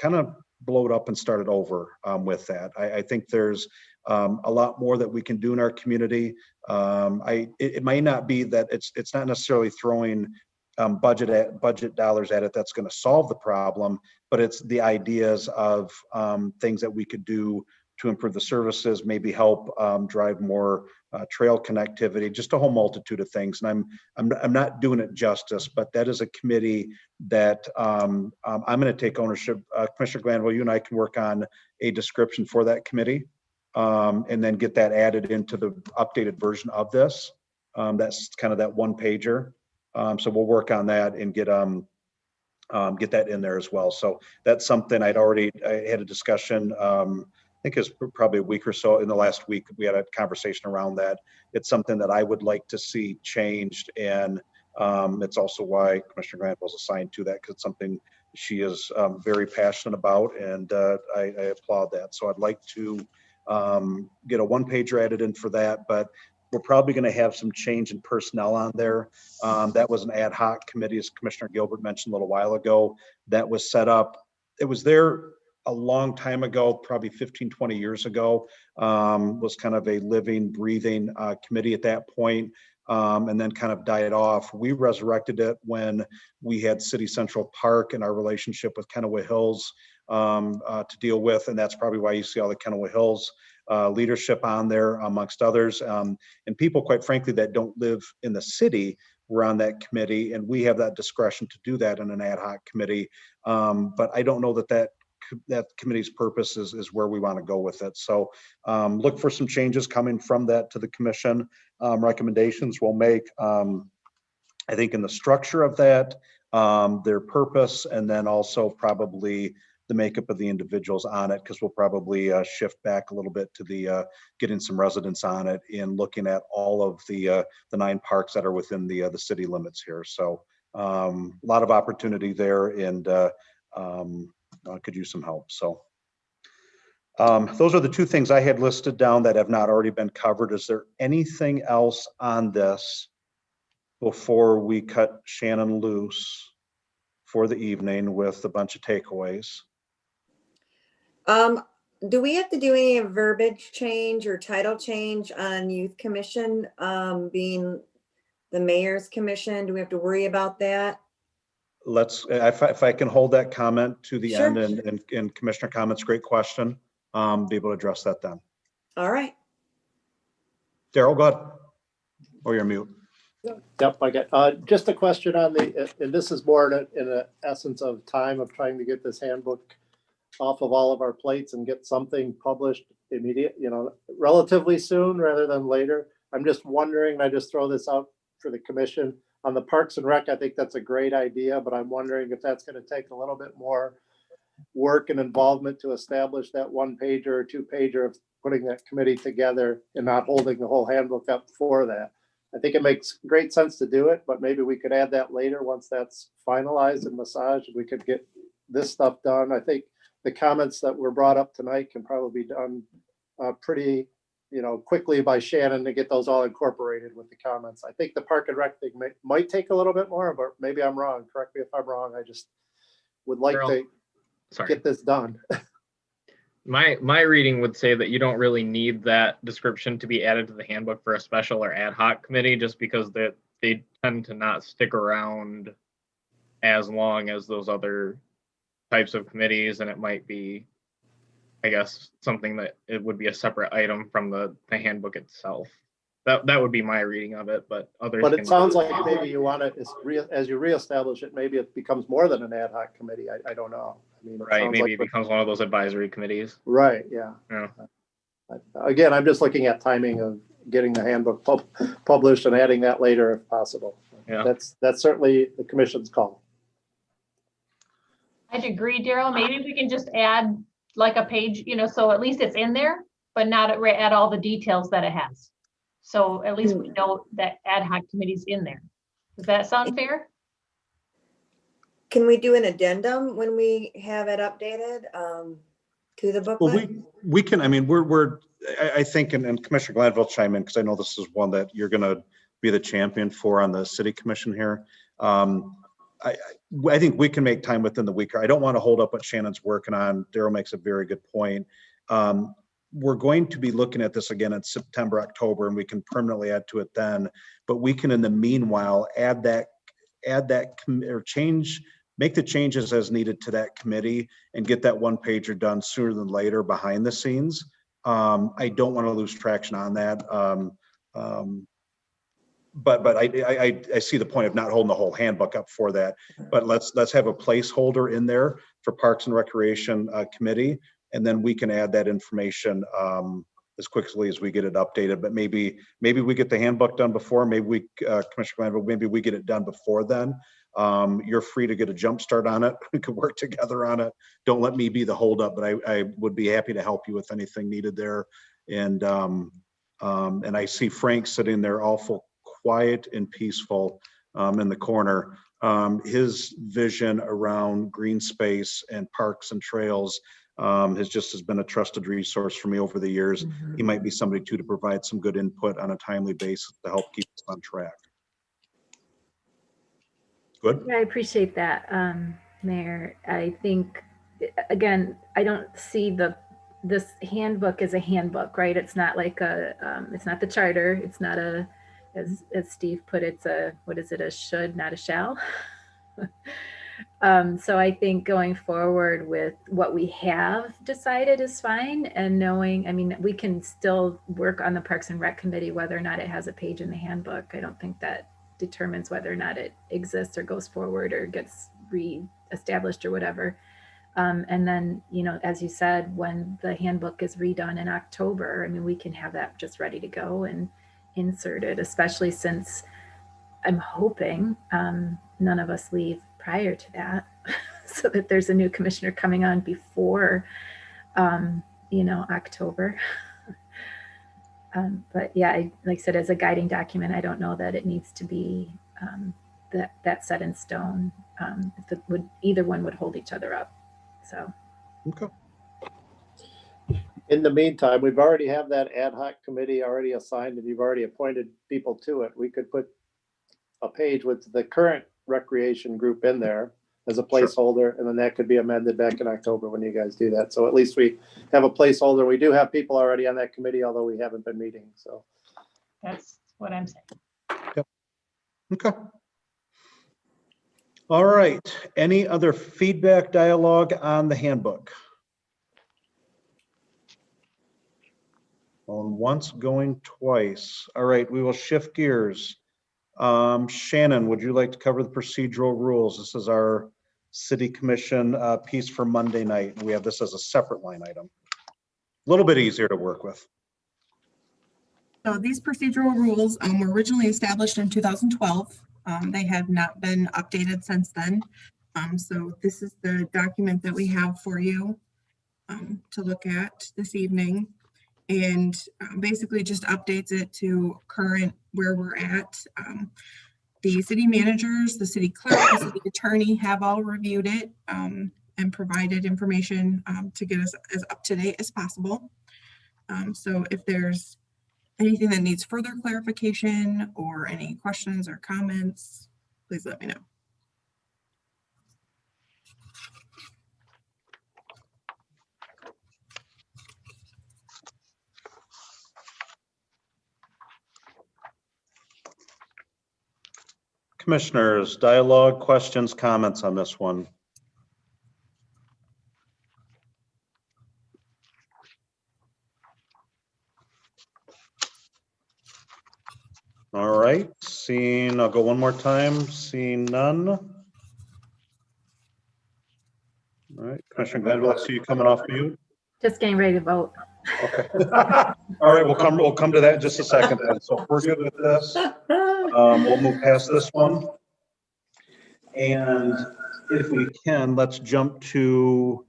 of blow it up and start it over with that. I think there's a lot more that we can do in our community. It might not be that it's not necessarily throwing budget dollars at it that's going to solve the problem, but it's the ideas of things that we could do to improve the services, maybe help drive more trail connectivity, just a whole multitude of things. And I'm not doing it justice, but that is a committee that I'm going to take ownership. Commissioner Glanville, you and I can work on a description for that committee, and then get that added into the updated version of this. That's kind of that one pager. So we'll work on that and get that in there as well. So that's something I had a discussion. I think it's probably a week or so. In the last week, we had a conversation around that. It's something that I would like to see changed, and it's also why Commissioner Grant was assigned to that, because it's something she is very passionate about, and I applaud that. So I'd like to get a one-pager added in for that, but we're probably going to have some change in personnel on there. That was an ad hoc committee, as Commissioner Gilbert mentioned a little while ago, that was set up. It was there a long time ago, probably 15, 20 years ago, was kind of a living, breathing committee at that point, and then kind of died off. We resurrected it when we had City Central Park and our relationship with Kennewa Hills to deal with, and that's probably why you see all the Kennewa Hills leadership on there, amongst others, and people, quite frankly, that don't live in the city were on that committee, and we have that discretion to do that in an ad hoc committee. But I don't know that committee's purpose is where we want to go with it. So look for some changes coming from that to the commission. Recommendations we'll make, I think, in the structure of that, their purpose, and then also probably the makeup of the individuals on it, because we'll probably shift back a little bit to the getting some residents on it and looking at all of the 9 parks that are within the city limits here. So a lot of opportunity there, and could use some help. So those are the 2 things I had listed down that have not already been covered. Is there anything else on this before we cut Shannon loose for the evening with a bunch of takeaways? Do we have to do any verbiage change or title change on Youth Commission being the mayor's commission? Do we have to worry about that? If I can hold that comment to the Sure. end and commissioner comments, great question. Be able to address that then. All right. Daryl, go ahead. Or you're mute. Yep, I get, just a question on and this is more in a essence of time of trying to get this handbook off of all of our plates and get something published relatively soon rather than later. I'm just wondering, I just throw this out for the commission on the Parks and Rec. I think that's a great idea, but I'm wondering if that's going to take a little bit more work and involvement to establish that 1-pager or 2-pager of putting that committee together and not holding the whole handbook up for that. I think it makes great sense to do it, but maybe we could add that later once that's finalized and massaged. We could get this stuff done. I think the comments that were brought up tonight can probably be done pretty, quickly by Shannon to get those all incorporated with the comments. I think the Park and Rec thing might take a little bit more, but maybe I'm wrong. Correct me if I'm wrong. I just would like to get this done. My reading would say that you don't really need that description to be added to the handbook for a special or ad hoc committee, just because they tend to not stick around as long as those other types of committees, and it might be, I guess, something that it would be a separate item from the handbook itself. That would be my reading of it, but others. But it sounds like maybe you want to, as you reestablish it, maybe it becomes more than an ad hoc committee. I don't know. I mean, right, maybe it becomes one of those advisory committees. Right, yeah. Again, I'm just looking at timing of getting the handbook published and adding that later if possible. Yeah. That's certainly the commission's call. I'd agree, Daryl. Maybe we can just add like a page, so at least it's in there, but not add all the details that it has. So at least we know that ad hoc committee's in there. Does that sound fair? Can we do an addendum when we have it updated to the booklet? Well, we can. I mean, I think, and Commissioner Glanville chime in, because I know this is one that you're going to be the champion for on the city commission here. I think we can make time within the week. I don't want to hold up what Shannon's working on. Daryl makes a very good point. We're going to be looking at this again in September, October, and we can permanently add to it then. But we can, in the meanwhile, make the changes as needed to that committee and get that one pager done sooner than later behind the scenes. I don't want to lose traction on that. But I see the point of not holding the whole handbook up for that. But let's have a placeholder in there for Parks and Recreation Committee, and then we can add that information as quickly as we get it updated. But maybe we get the handbook done before. Maybe we, Commissioner Glanville, maybe we get it done before then. You're free to get a jump start on it. We could work together on it. Don't let me be the holdup, but I would be happy to help you with anything needed there. And I see Frank sitting there awful quiet and peaceful in the corner. His vision around green space and parks and trails has been a trusted resource for me over the years. He might be somebody too to provide some good input on a timely basis to help keep us on track. Good. Yeah, I appreciate that, Mayor. I think, again, I don't see this handbook as a handbook, right? It's not like it's not the charter. It's not as Steve put it, it's a should, not a shall. So I think going forward with what we have decided is fine, and knowing, I mean, we can still work on the Parks and Rec Committee whether or not it has a page in the handbook. I don't think that determines whether or not it exists or goes forward or gets re-established or whatever. And then, as you said, when the handbook is redone in October, I mean, we can have that just ready to go and insert it, especially since I'm hoping none of us leave prior to that so that there's a new commissioner coming on before, October. But yeah, like I said, as a guiding document, I don't know that it needs to be that set in stone. If either one would hold each other up. So. Okay. In the meantime, we've already have that ad hoc committee already assigned, and you've already appointed people to it. We could put a page with the current recreation group in there as a placeholder, and then that could be amended back in October when you guys do that. So at least we have a placeholder. We do have people already on that committee, although we haven't been meeting. So That's what I'm saying. Yep. Okay. All right. Any other feedback, dialogue on the handbook? Going once, going twice. All right, we will shift gears. Shannon, would you like to cover the procedural rules? This is our city commission piece for Monday night. We have this as a separate line item. A little bit easier to work with. So these procedural rules were originally established in 2012. They have not been updated since then. So this is the document that we have for you to look at this evening, and basically just updates it to current where we're at. The city managers, the city clerk, the city attorney have all reviewed it and provided information to get us as up to date as possible. So if there's anything that needs further clarification or any questions or comments, please let me know. Commissioners, dialogue, questions, comments on this one? All right, I'll go one more time, seeing none. All right, Commissioner Glanville, I see you coming off mute. Just getting ready to vote. Okay. All right, we'll come to that in just a second then. So if we're good with this, we'll move past this one. And if we can, let's jump to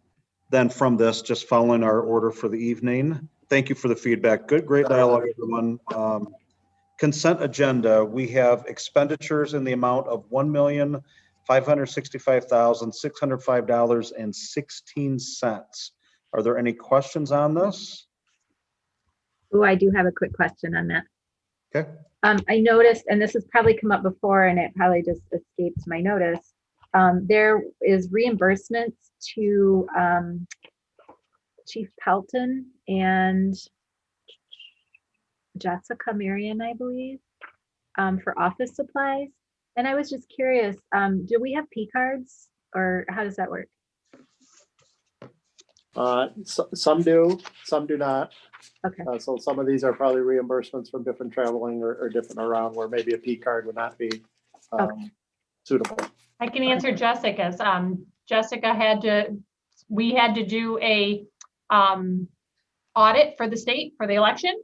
then from this, just following our order for the evening. Thank you for the feedback. Great dialogue, everyone. Consent agenda, we have expenditures in the amount of $1,565,605.16. Are there any questions on this? Oh, I do have a quick question on that. Okay. I noticed, and this has probably come up before and it probably just escaped my notice. There is reimbursements to Chief Pelton and Jessica Marion, I believe, for office supplies. And I was just curious, do we have P cards or how does that work? Some do, some do not. Okay. So some of these are probably reimbursements from different traveling or different around where maybe a P card would not be suitable. I can answer Jessica's. Jessica we had to do a audit for the state for the election.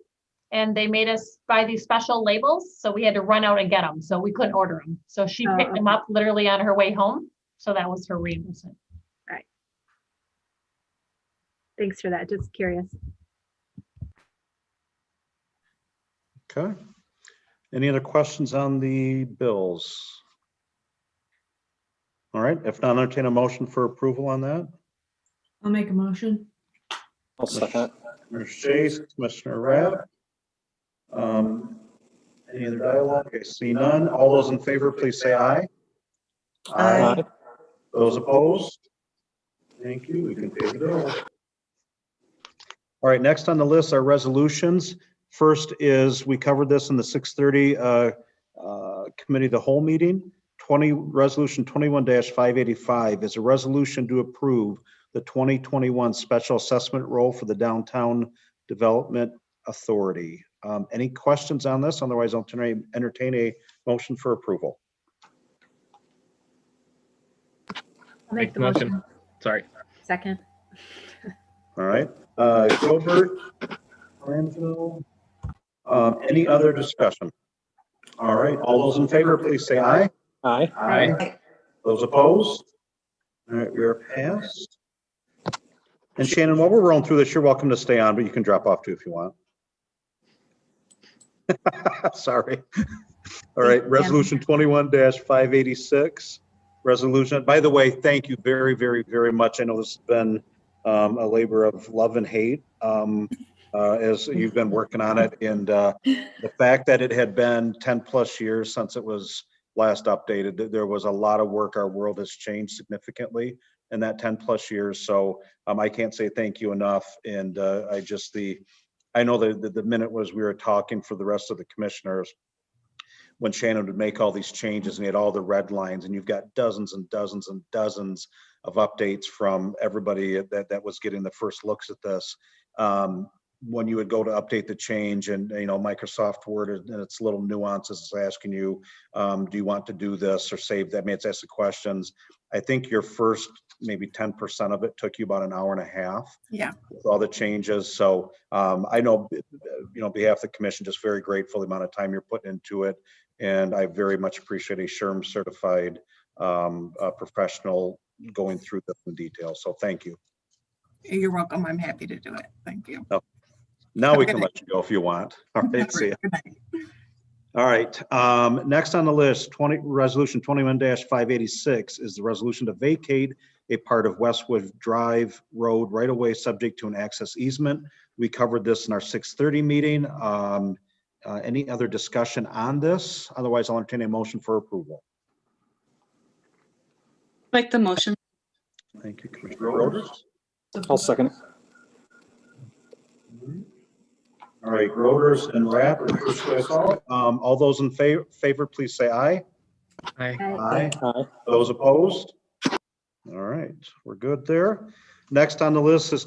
And they made us buy these special labels. So we had to run out and get them. So we couldn't order them. So she picked them up literally on her way home. So that was her reimbursement. Right. Thanks for that. Just curious. Okay. Any other questions on the bills? All right, if not, entertain a motion for approval on that. I'll make a motion. I'll second. Commissioner Chase, Commissioner Rapp. Any other dialogue? Okay, see none. All those in favor, please say aye. Aye. Those opposed? Thank you. We can pay the bill. All right, next on the list are resolutions. First is, we covered this in the 6:30 committee of the whole meeting. Resolution 21-585 is a resolution to approve the 2021 special assessment role for the Downtown Development Authority. Any questions on this? Otherwise, I'll entertain a motion for approval. I'll make the motion. Sorry. Second. All right, Gilbert, Glanville. Any other discussion? All right, all those in favor, please say aye. Aye. Aye. Those opposed? All right, we are passed. And Shannon, while we're rolling through this, you're welcome to stay on, but you can drop off too if you want. Sorry. All right, resolution 21-586. Resolution, by the way, thank you very, very, very much. I know this has been a labor of love and hate as you've been working on it. And the fact that it had been 10 plus years since it was last updated, there was a lot of work. Our world has changed significantly in that 10 plus years. So I can't say thank you enough. And I know that the minute was we were talking for the rest of the commissioners, when Shannon would make all these changes and he had all the red lines, and you've got dozens and dozens and dozens of updates from everybody that was getting the first looks at this. When you would go to update the change, and Microsoft Word and its little nuances is asking you, do you want to do this or save that? I mean, it's asking questions. I think your first maybe 10% of it took you about an hour and a half. Yeah. With all the changes. So I know, on behalf of the commission, just very grateful the amount of time you're putting into it. And I very much appreciate a SHRM certified professional going through this in detail. So thank you. You're welcome. I'm happy to do it. Thank you. Now we can let you go if you want. All right, see ya. All right, next on the list, resolution 21-586 is the resolution to vacate a part of Westwood Drive Road right away subject to an access easement. We covered this in our 6:30 meeting. Any other discussion on this? Otherwise, I'll entertain a motion for approval. Make the motion. Thank you, Commissioner Roders. I'll second. All right, Roders and Rapp. All those in favor, please say aye. Aye. Aye. Aye. Those opposed? All right, we're good there. Next on the list is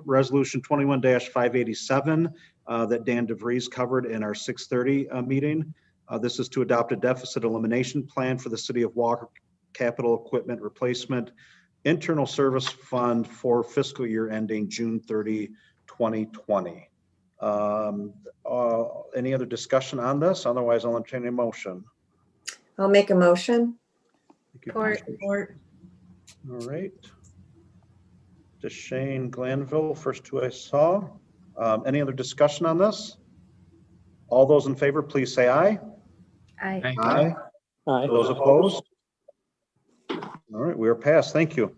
resolution 21-587 that Dan DeVries covered in our 6:30 meeting. This is to adopt a deficit elimination plan for the city of Walker capital equipment replacement internal service fund for fiscal year ending June 30, 2020. Any other discussion on this? Otherwise, I'll entertain a motion. I'll make a motion. Support. All right. DeShane, Glanville, first two I saw. Any other discussion on this? All those in favor, please say aye. Aye. Aye. Aye. Those opposed? All right, we are passed. Thank you.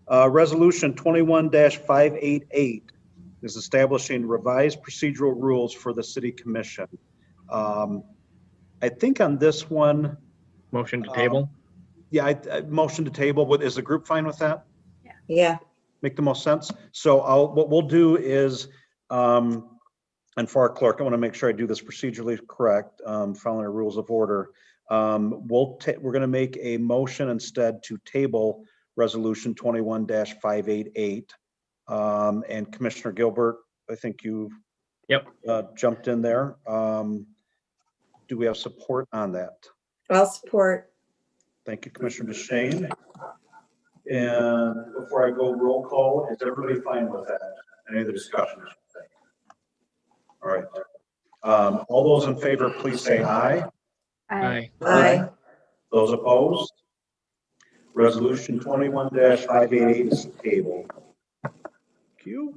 Resolution 21-588 is establishing revised procedural rules for the city commission. I think on this one, Motion to table. Yeah, I motion to table. What is the group fine with that? Yeah, Make the most sense. So what we'll do is, and for our clerk, I want to make sure I do this procedurally correct, following our rules of order. We're going to make a motion instead to table resolution 21-588. And Commissioner Gilbert, I think you jumped in there. Do we have support on that? I'll support. Thank you, Commissioner DeShane. And before I go roll call, is everybody fine with that? Any other discussion? All right. All those in favor, please say aye. Aye. Aye. Those opposed? Resolution 21-588 is tabled. Thank you.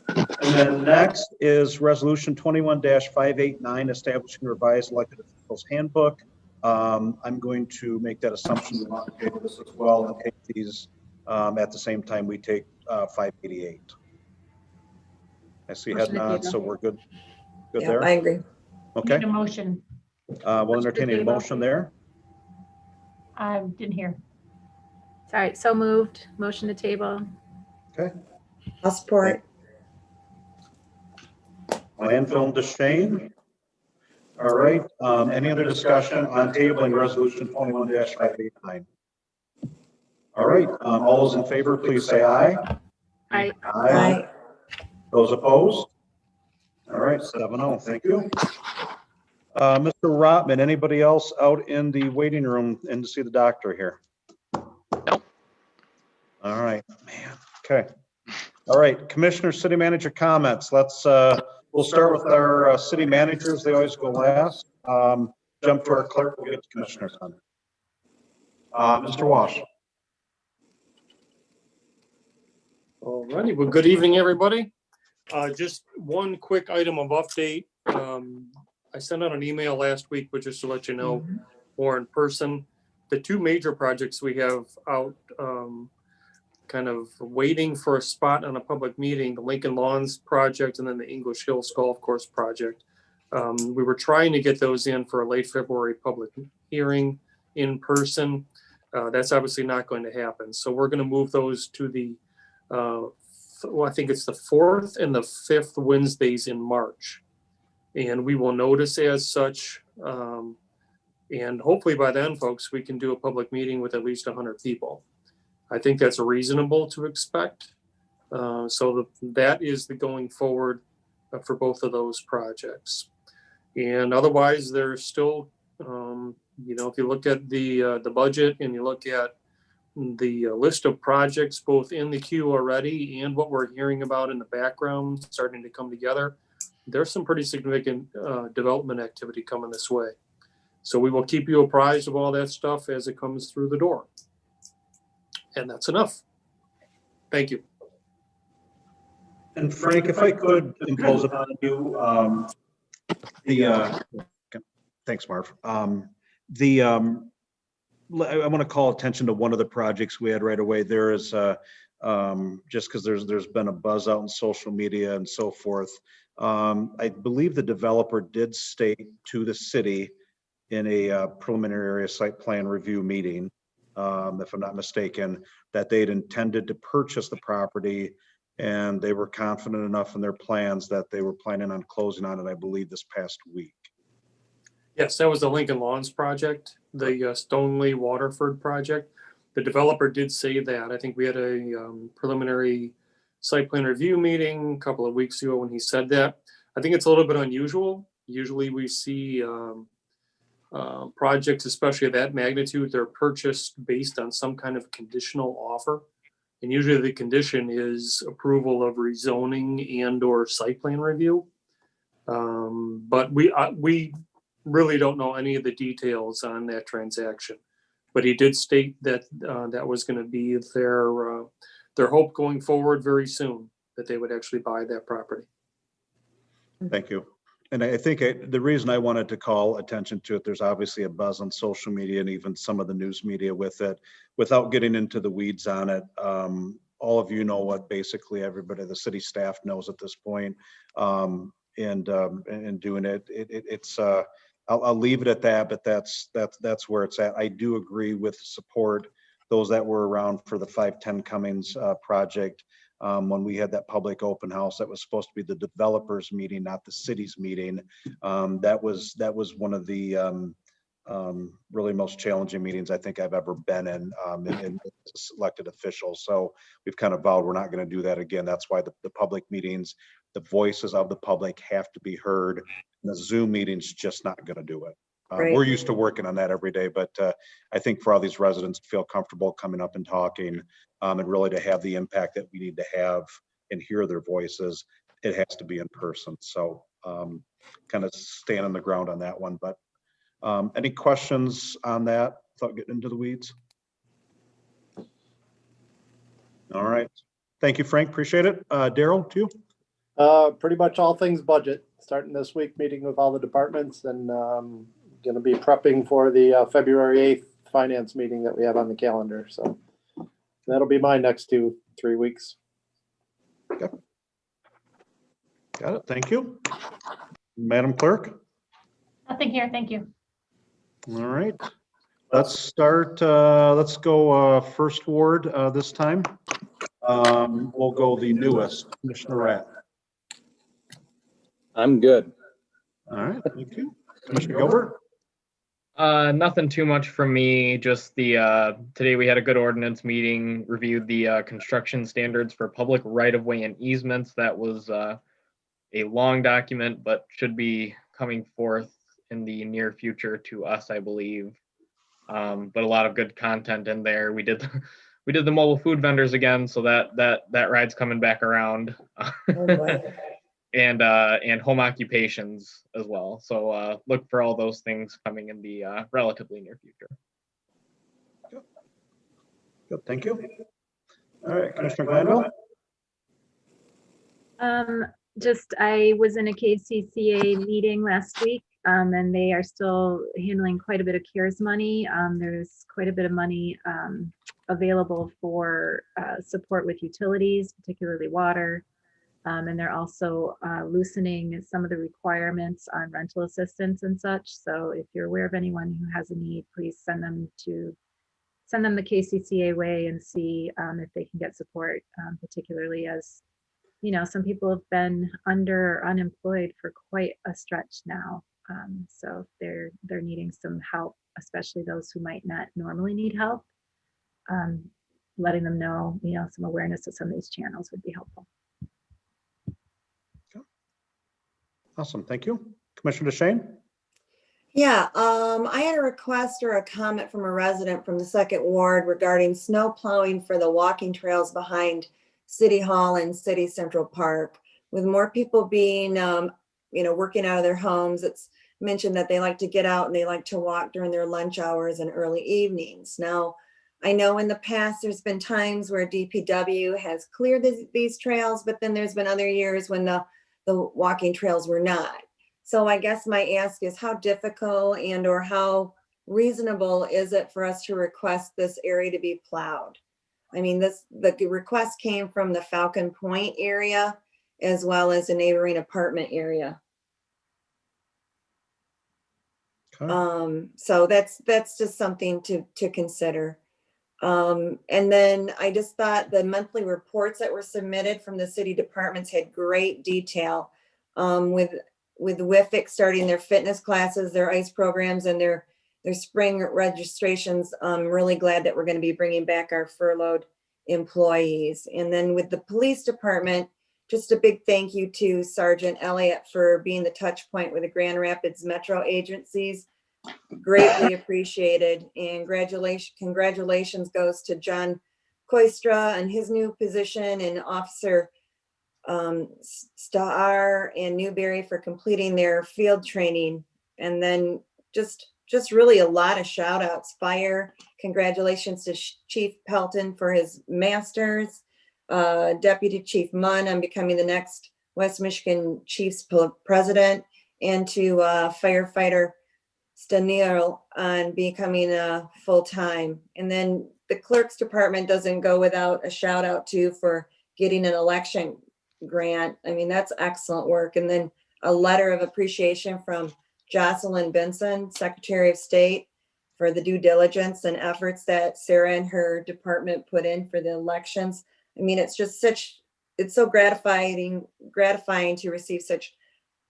And then next is resolution 21-589, establishing revised elected officials handbook. I'm going to make that assumption we want to table this as well and take these at the same time we take 588. I see head Motion to nods, table. so we're good. Good Yeah, there. I agree. Okay. Need a motion. We'll entertain a table. motion there. I didn't hear. Sorry, so moved. Motion to table. Okay. I'll support. Landfill DeShane. All right. Any other discussion on tabling resolution 21-589? All right. All those in favor, please say aye. Aye. Aye. Those opposed? All right, 7-0. Thank you. Mr. Rotman, anybody else out in the waiting room and to see the doctor here? Nope. All right, man. Okay. All right, Commissioner, City Manager comments. Let's we'll start with our city managers. They always go last. Jump to our clerk. We'll get to Commissioner's on. Mr. Wash. All righty. Well, good evening, everybody. Just one quick item of update. I sent out an email last week, but just to let you know more in person, the two major projects we have out kind of waiting for a spot on a public meeting, the Lincoln Lawns project and then the English Hills Golf Course project. We were trying to get those in for a late February public hearing in person. That's obviously not going to happen. So we're going to move those to the, well, I think it's the 4th and the 5th Wednesdays in March. And we will notice as such. And hopefully by then, folks, we can do a public meeting with at least 100 people. I think that's reasonable to expect. So that is the going forward for both of those projects. And otherwise, there's still, you know, if you look at the budget and you look at the list of projects both in the queue already and what we're hearing about in the background starting to come together, there's some pretty significant development activity coming this way. So we will keep you apprised of all that stuff as it comes through the door. And that's enough. Thank you. And Frank, if I could impose upon you, thanks, Marv. I want to call attention to one of the projects we had right away. There is just because there's been a buzz out in social media and so forth. I believe the developer did state to the city in a preliminary area site plan review meeting, if I'm not mistaken, that they'd intended to purchase the property and they were confident enough in their plans that they were planning on closing on it, I believe, this past week. Yes, that was the Lincoln Lawns project, the Stoneleigh Waterford project. The developer did say that. I think we had a preliminary site plan review meeting a couple of weeks ago when he said that. I think it's a little bit unusual. Usually we see projects, especially of that magnitude, they're purchased based on some kind of conditional offer. And usually the condition is approval of rezoning and or site plan review. But we really don't know any of the details on that transaction. But he did state that that was going to be their hope going forward very soon, that they would actually buy that property. Thank you. And I think the reason I wanted to call attention to it, there's obviously a buzz on social media and even some of the news media with it. Without getting into the weeds on it, all of you know what basically everybody, the city staff knows at this point. And doing it, it's I'll leave it at that, but that's where it's at. I do agree with support, those that were around for the 510 Cummings project. When we had that public open house, that was supposed to be the developers meeting, not the city's meeting. That was one of the really most challenging meetings I think I've ever been in as elected officials. So we've kind of vowed we're not going to do that again. That's why the public meetings, the voices of the public have to be heard. The Zoom meeting's just not going to do it. Right. We're used to working on that every day, but I think for all these residents to feel comfortable coming up and talking, and really to have the impact that we need to have and hear their voices, it has to be in person. So kind of stand on the ground on that one. But any questions on that without getting into the weeds? All right. Thank you, Frank. Appreciate it. Daryl, to you. Pretty much all things budget, starting this week, meeting with all the departments, and going to be prepping for the February 8th finance meeting that we have on the calendar. So that'll be my next 2-3 weeks. Okay. Got it. Thank you. Madam Clerk. Nothing here. Thank you. All right. Let's start. Let's go first ward this time. We'll go the newest, Commissioner Rath. I'm good. All right. Thank you. Commissioner Gilbert. Nothing too much from me. Just the today we had a good ordinance meeting, reviewed the construction standards for public right-of-way and easements. That was a long document, but should be coming forth in the near future to us, I believe. But a lot of good content in there. We did the mobile food vendors again, so that ride's coming back around. And home occupations as well. So look for all those things coming in the relatively near future. Good, thank you. All right, Commissioner Glanville. I was in a KCCA meeting last week, and they are still handling quite a bit of CARES money. There's quite a bit of money available for support with utilities, particularly water. And they're also loosening some of the requirements on rental assistance and such. So if you're aware of anyone who has a need, please send them the KCCA way and see if they can get support, particularly as, you know, some people have been unemployed for quite a stretch now. So they're needing some help, especially those who might not normally need help. Letting them know, you know, some awareness of some of these channels would be helpful. Awesome, thank you. Commissioner DeShane. Yeah, I had a request or a comment from a resident from the 2nd Ward regarding snow plowing for the walking trails behind City Hall and City Central Park. With more people being, working out of their homes, it's mentioned that they like to get out and they like to walk during their lunch hours and early evenings. Now, I know in the past there's been times where DPW has cleared these trails, but then there's been other years when the walking trails were not. So I guess my ask is, how difficult and or how reasonable is it for us to request this area to be plowed? I mean, the request came from the Falcon Point area as well as a neighboring apartment area. Okay. So that's just something to consider. And then I just thought the monthly reports that were submitted from the city departments had great detail, with WIFIC starting their fitness classes, their ICE programs, and their spring registrations. I'm really glad that we're going to be bringing back our furloughed employees. And then with the police department, just a big thank you to Sergeant Elliott for being the touch point with the Grand Rapids Metro agencies. Greatly appreciated, and congratulations goes to John Koistra and his new position, and Officer Starr and Newberry for completing their field training. And then just really a lot of shout outs. Fire, congratulations to Chief Pelton for his masters, Deputy Chief Munn on becoming the next West Michigan Chiefs President, and to firefighter Stanil on becoming a full-time. And then the clerk's department doesn't go without a shout out to for getting an election grant. I mean, that's excellent work. And then a letter of appreciation from Jocelyn Benson, Secretary of State, for the due diligence and efforts that Sarah and her department put in for the elections. I mean, it's just it's so gratifying to receive such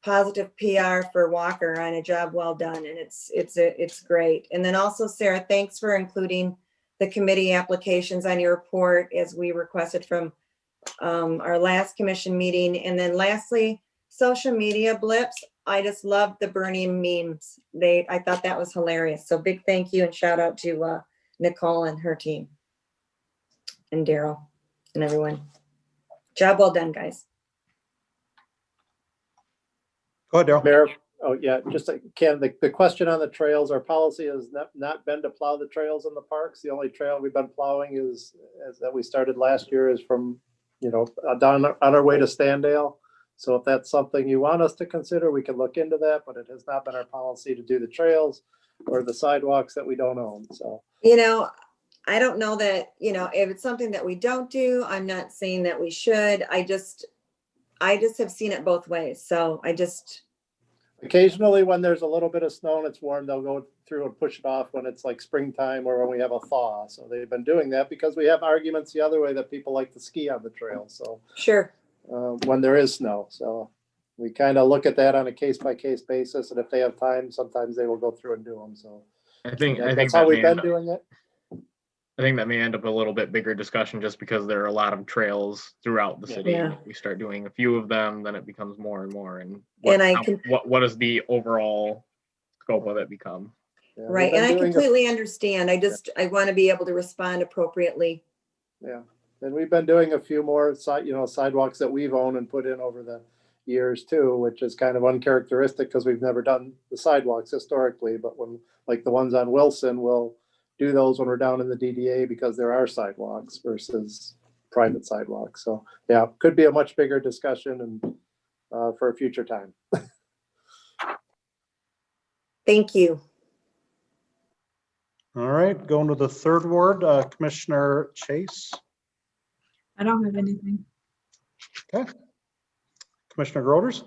positive PR for Walker on a job well done, and it's great. And then also, Sarah, thanks for including the committee applications on your report as we requested from our last commission meeting. And then lastly, social media blips. I just love the Bernie memes. I thought that was hilarious. So big thank you and shout out to Nicole and her team and Daryl and everyone. Job well done, guys. Go ahead, Daryl. Mayor, oh yeah, just Ken, the question on the trails, our policy has not been to plow the trails in the parks. The only trail we've been plowing is that we started last year is from, down on our way to Standale. So if that's something you want us to consider, we can look into that, but it has not been our policy to do the trails or the sidewalks that we don't own, so. I don't know that, if it's something that we don't do, I'm not saying that we should. I just have seen it both ways. So Occasionally when there's a little bit of snow and it's warm, they'll go through and push it off when it's like springtime or when we have a thaw. So they've been doing that because we have arguments the other way that people like to ski on the trail. So sure. When there is snow. So we kind of look at that on a case by case basis. And if they have time, sometimes they will go through and do them. So I think that's how we've been doing it. I think that may end up a little bit bigger discussion just because there are a lot of trails throughout the city. Yeah. If we start doing a few of them, then it becomes more and more. And what does the overall scope of it become? Yeah, right. And I completely understand. I want to be able to respond appropriately. Yeah. And we've been doing a few more sidewalks that we've owned and put in over the years too, which is kind of uncharacteristic because we've never done the sidewalks historically. But when, like the ones on Wilson, we'll do those when we're down in the DDA because there are sidewalks versus private sidewalks. So yeah, could be a much bigger discussion and for a future time. Thank you. All right, going to the third ward, Commissioner Chase. I don't have anything. Okay. Commissioner Groders.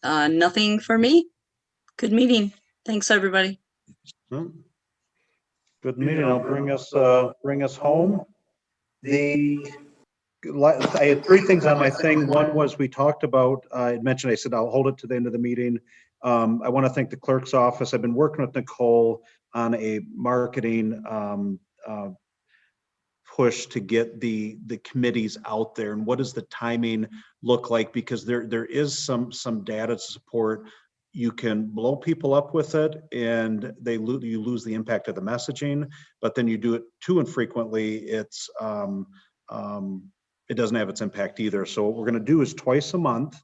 Nothing for me. Good meeting. Thanks, everybody. Good meeting. I'll bring us home. I had three things on my thing. One was we talked about, I mentioned, I said, I'll hold it to the end of the meeting. I want to thank the clerk's office. I've been working with Nicole on a marketing push to get the committees out there. And what does the timing look like? Because there is some data to support. You can blow people up with it and you lose the impact of the messaging, but then you do it too infrequently, it doesn't have its impact either. So what we're going to do is twice a month.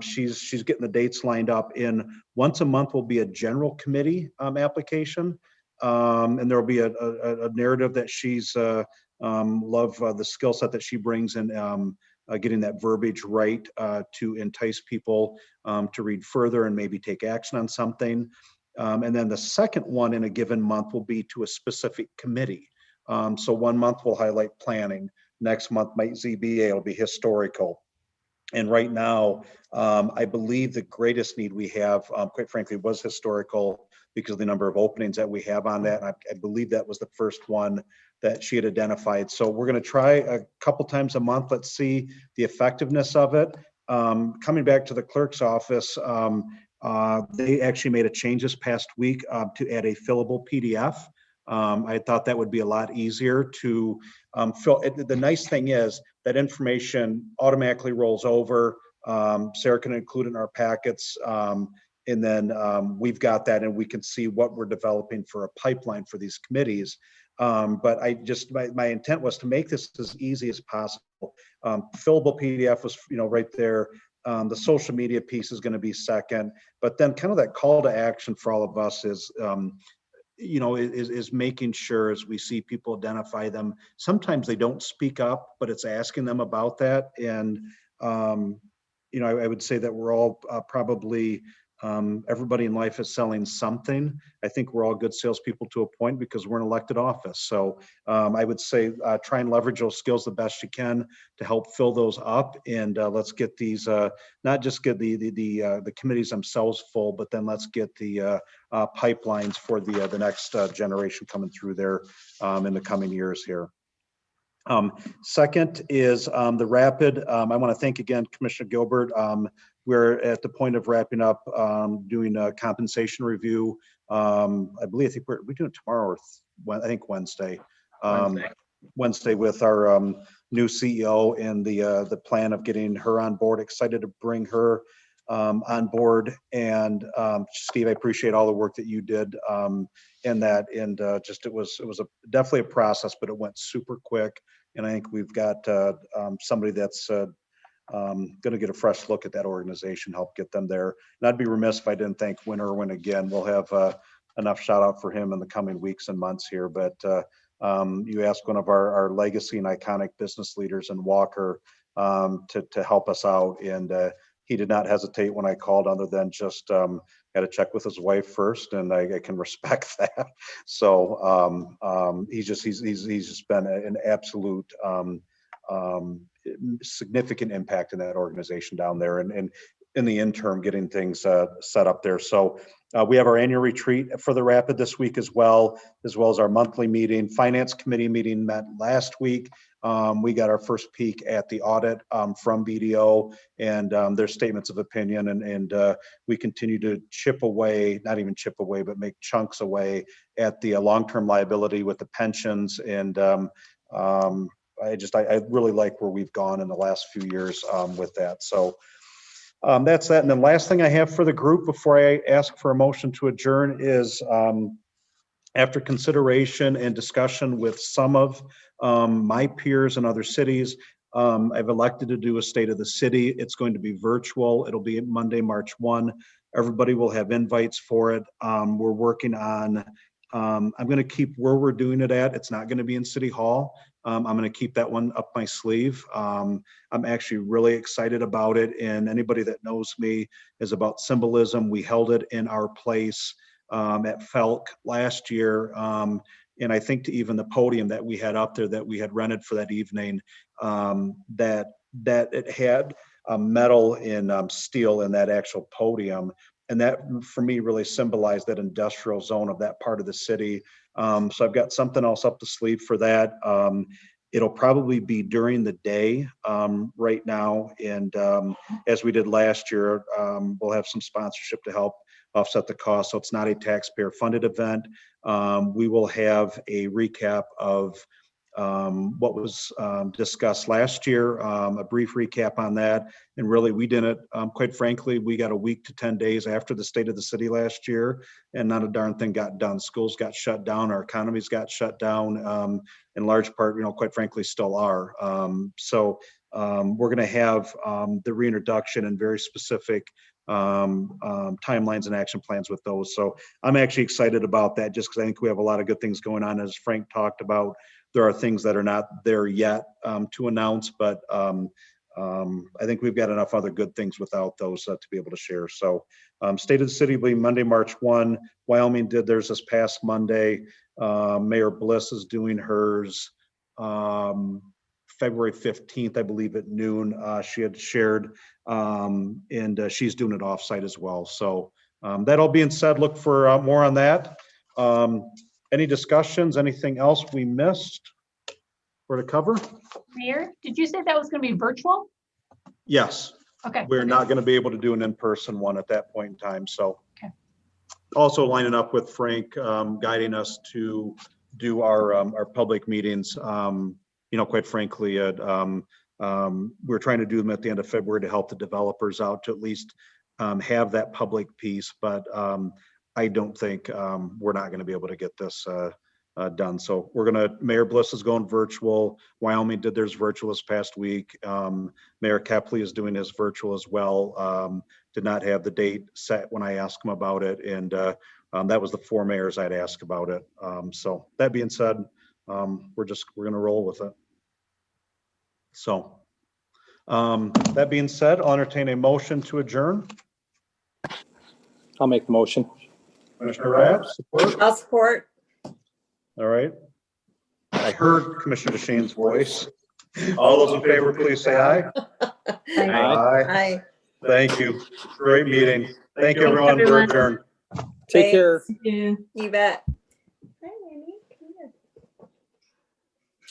She's getting the dates lined up. In once a month will be a general committee application, and there will be a narrative that she's love the skill set that she brings in getting that verbiage right to entice people to read further and maybe take action on something. And then the second one in a given month will be to a specific committee. So 1 month will highlight planning. Next month might ZBA, it'll be historical. And right now, I believe the greatest need we have, quite frankly, was historical because of the number of openings that we have on that. I believe that was the first one that she had identified. So we're going to try a couple times a month. Let's see the effectiveness of it. Coming back to the clerk's office, they actually made a change this past week to add a fillable PDF. I thought that would be a lot easier to fill. The nice thing is that information automatically rolls over. Sarah can include it in our packets. And then we've got that and we can see what we're developing for a pipeline for these committees. But my intent was to make this as easy as possible. Fillable PDF was, right there. The social media piece is going to be second, but then kind of that call to action for all of us is, is making sure as we see people identify them. Sometimes they don't speak up, but it's asking them about that. And, I would say that we're all probably everybody in life is selling something. I think we're all good salespeople to a point because we're in elected office. So I would say try and leverage those skills the best you can to help fill those up. And let's get these, not just get the committees themselves full, but then let's get the pipelines for the next generation coming through there in the coming years here. Second is the rapid. I want to thank again Commissioner Gilbert. We're at the point of wrapping up doing a compensation review. I think we're doing it tomorrow or I think Wednesday. Wednesday with our new CEO and the plan of getting her on board. Excited to bring her on board. And Steve, I appreciate all the work that you did in that. And just it was definitely a process, but it went super quick. And I think we've got somebody that's going to get a fresh look at that organization, help get them there. And I'd be remiss if I didn't thank Win Irwin again. We'll have enough shout out for him in the coming weeks and months here. But you asked one of our legacy and iconic business leaders in Walker to help us out. And he did not hesitate when I called, other than just had to check with his wife first, and I can respect that. So he's just been an absolute significant impact in that organization down there, and in the interim getting things set up there. So we have our annual retreat for the Rapid this week as well as our monthly meeting. Finance committee meeting met last week. We got our first peek at the audit from BDO and their statements of opinion, and we continue to chip away, not even chip away, but make chunks away at the long-term liability with the pensions. And I really like where we've gone in the last few years with that. So that's that. And the last thing I have for the group before I ask for a motion to adjourn is after consideration and discussion with some of my peers in other cities, I've elected to do a state of the city. It's going to be virtual. It'll be Monday, March 1. Everybody will have invites for it. We're working on, I'm going to keep where we're doing it at. It's not going to be in City Hall. I'm going to keep that one up my sleeve. I'm actually really excited about it. And anybody that knows me is about symbolism. We held it in our place at Felk last year. And I think to even the podium that we had up there that we had rented for that evening, that it had metal and steel in that actual podium. And that for me really symbolized that industrial zone of that part of the city. So I've got something else up the sleeve for that. It'll probably be during the day right now. And as we did last year, we'll have some sponsorship to help offset the cost. So it's not a taxpayer funded event. We will have a recap of what was discussed last year, a brief recap on that. And really, we didn't, quite frankly, we got a week to 10 days after the state of the city last year, and not a darn thing got done. Schools got shut down, our economies got shut down, in large part, quite frankly, still are. So we're going to have the reintroduction and very specific timelines and action plans with those. So I'm actually excited about that, just because I think we have a lot of good things going on. As Frank talked about, there are things that are not there yet to announce, but I think we've got enough other good things without those to be able to share. So State of the City will be Monday, March 1. Wyoming did theirs this past Monday. Mayor Bliss is doing hers February 15th, I believe, at noon. She had shared, and she's doing it offsite as well. So that all being said, look for more on that. Any discussions, anything else we missed or to cover? Mayor, did you say that was going to be virtual? Yes. Okay. We're not going to be able to do an in-person one at that point in time. So okay. Also lining up with Frank, guiding us to do our public meetings. Quite frankly, we're trying to do them at the end of February to help the developers out to at least have that public piece. But I don't think we're not going to be able to get this done. So Mayor Bliss is going virtual. Wyoming did theirs virtual this past week. Mayor Kepley is doing his virtual as well. Did not have the date set when I asked him about it. And that was the 4 mayors I'd asked about it. So that being said, we're going to roll with it. So that being said, I'll entertain a motion to adjourn. I'll make the motion. Commissioner Rath, support? I'll support. All right. I heard Commissioner DeShane's voice. All those in favor, please say aye. Aye. Thank you. Great meeting. Thank you, everyone. We're adjourned. Take care. Yeah. You bet.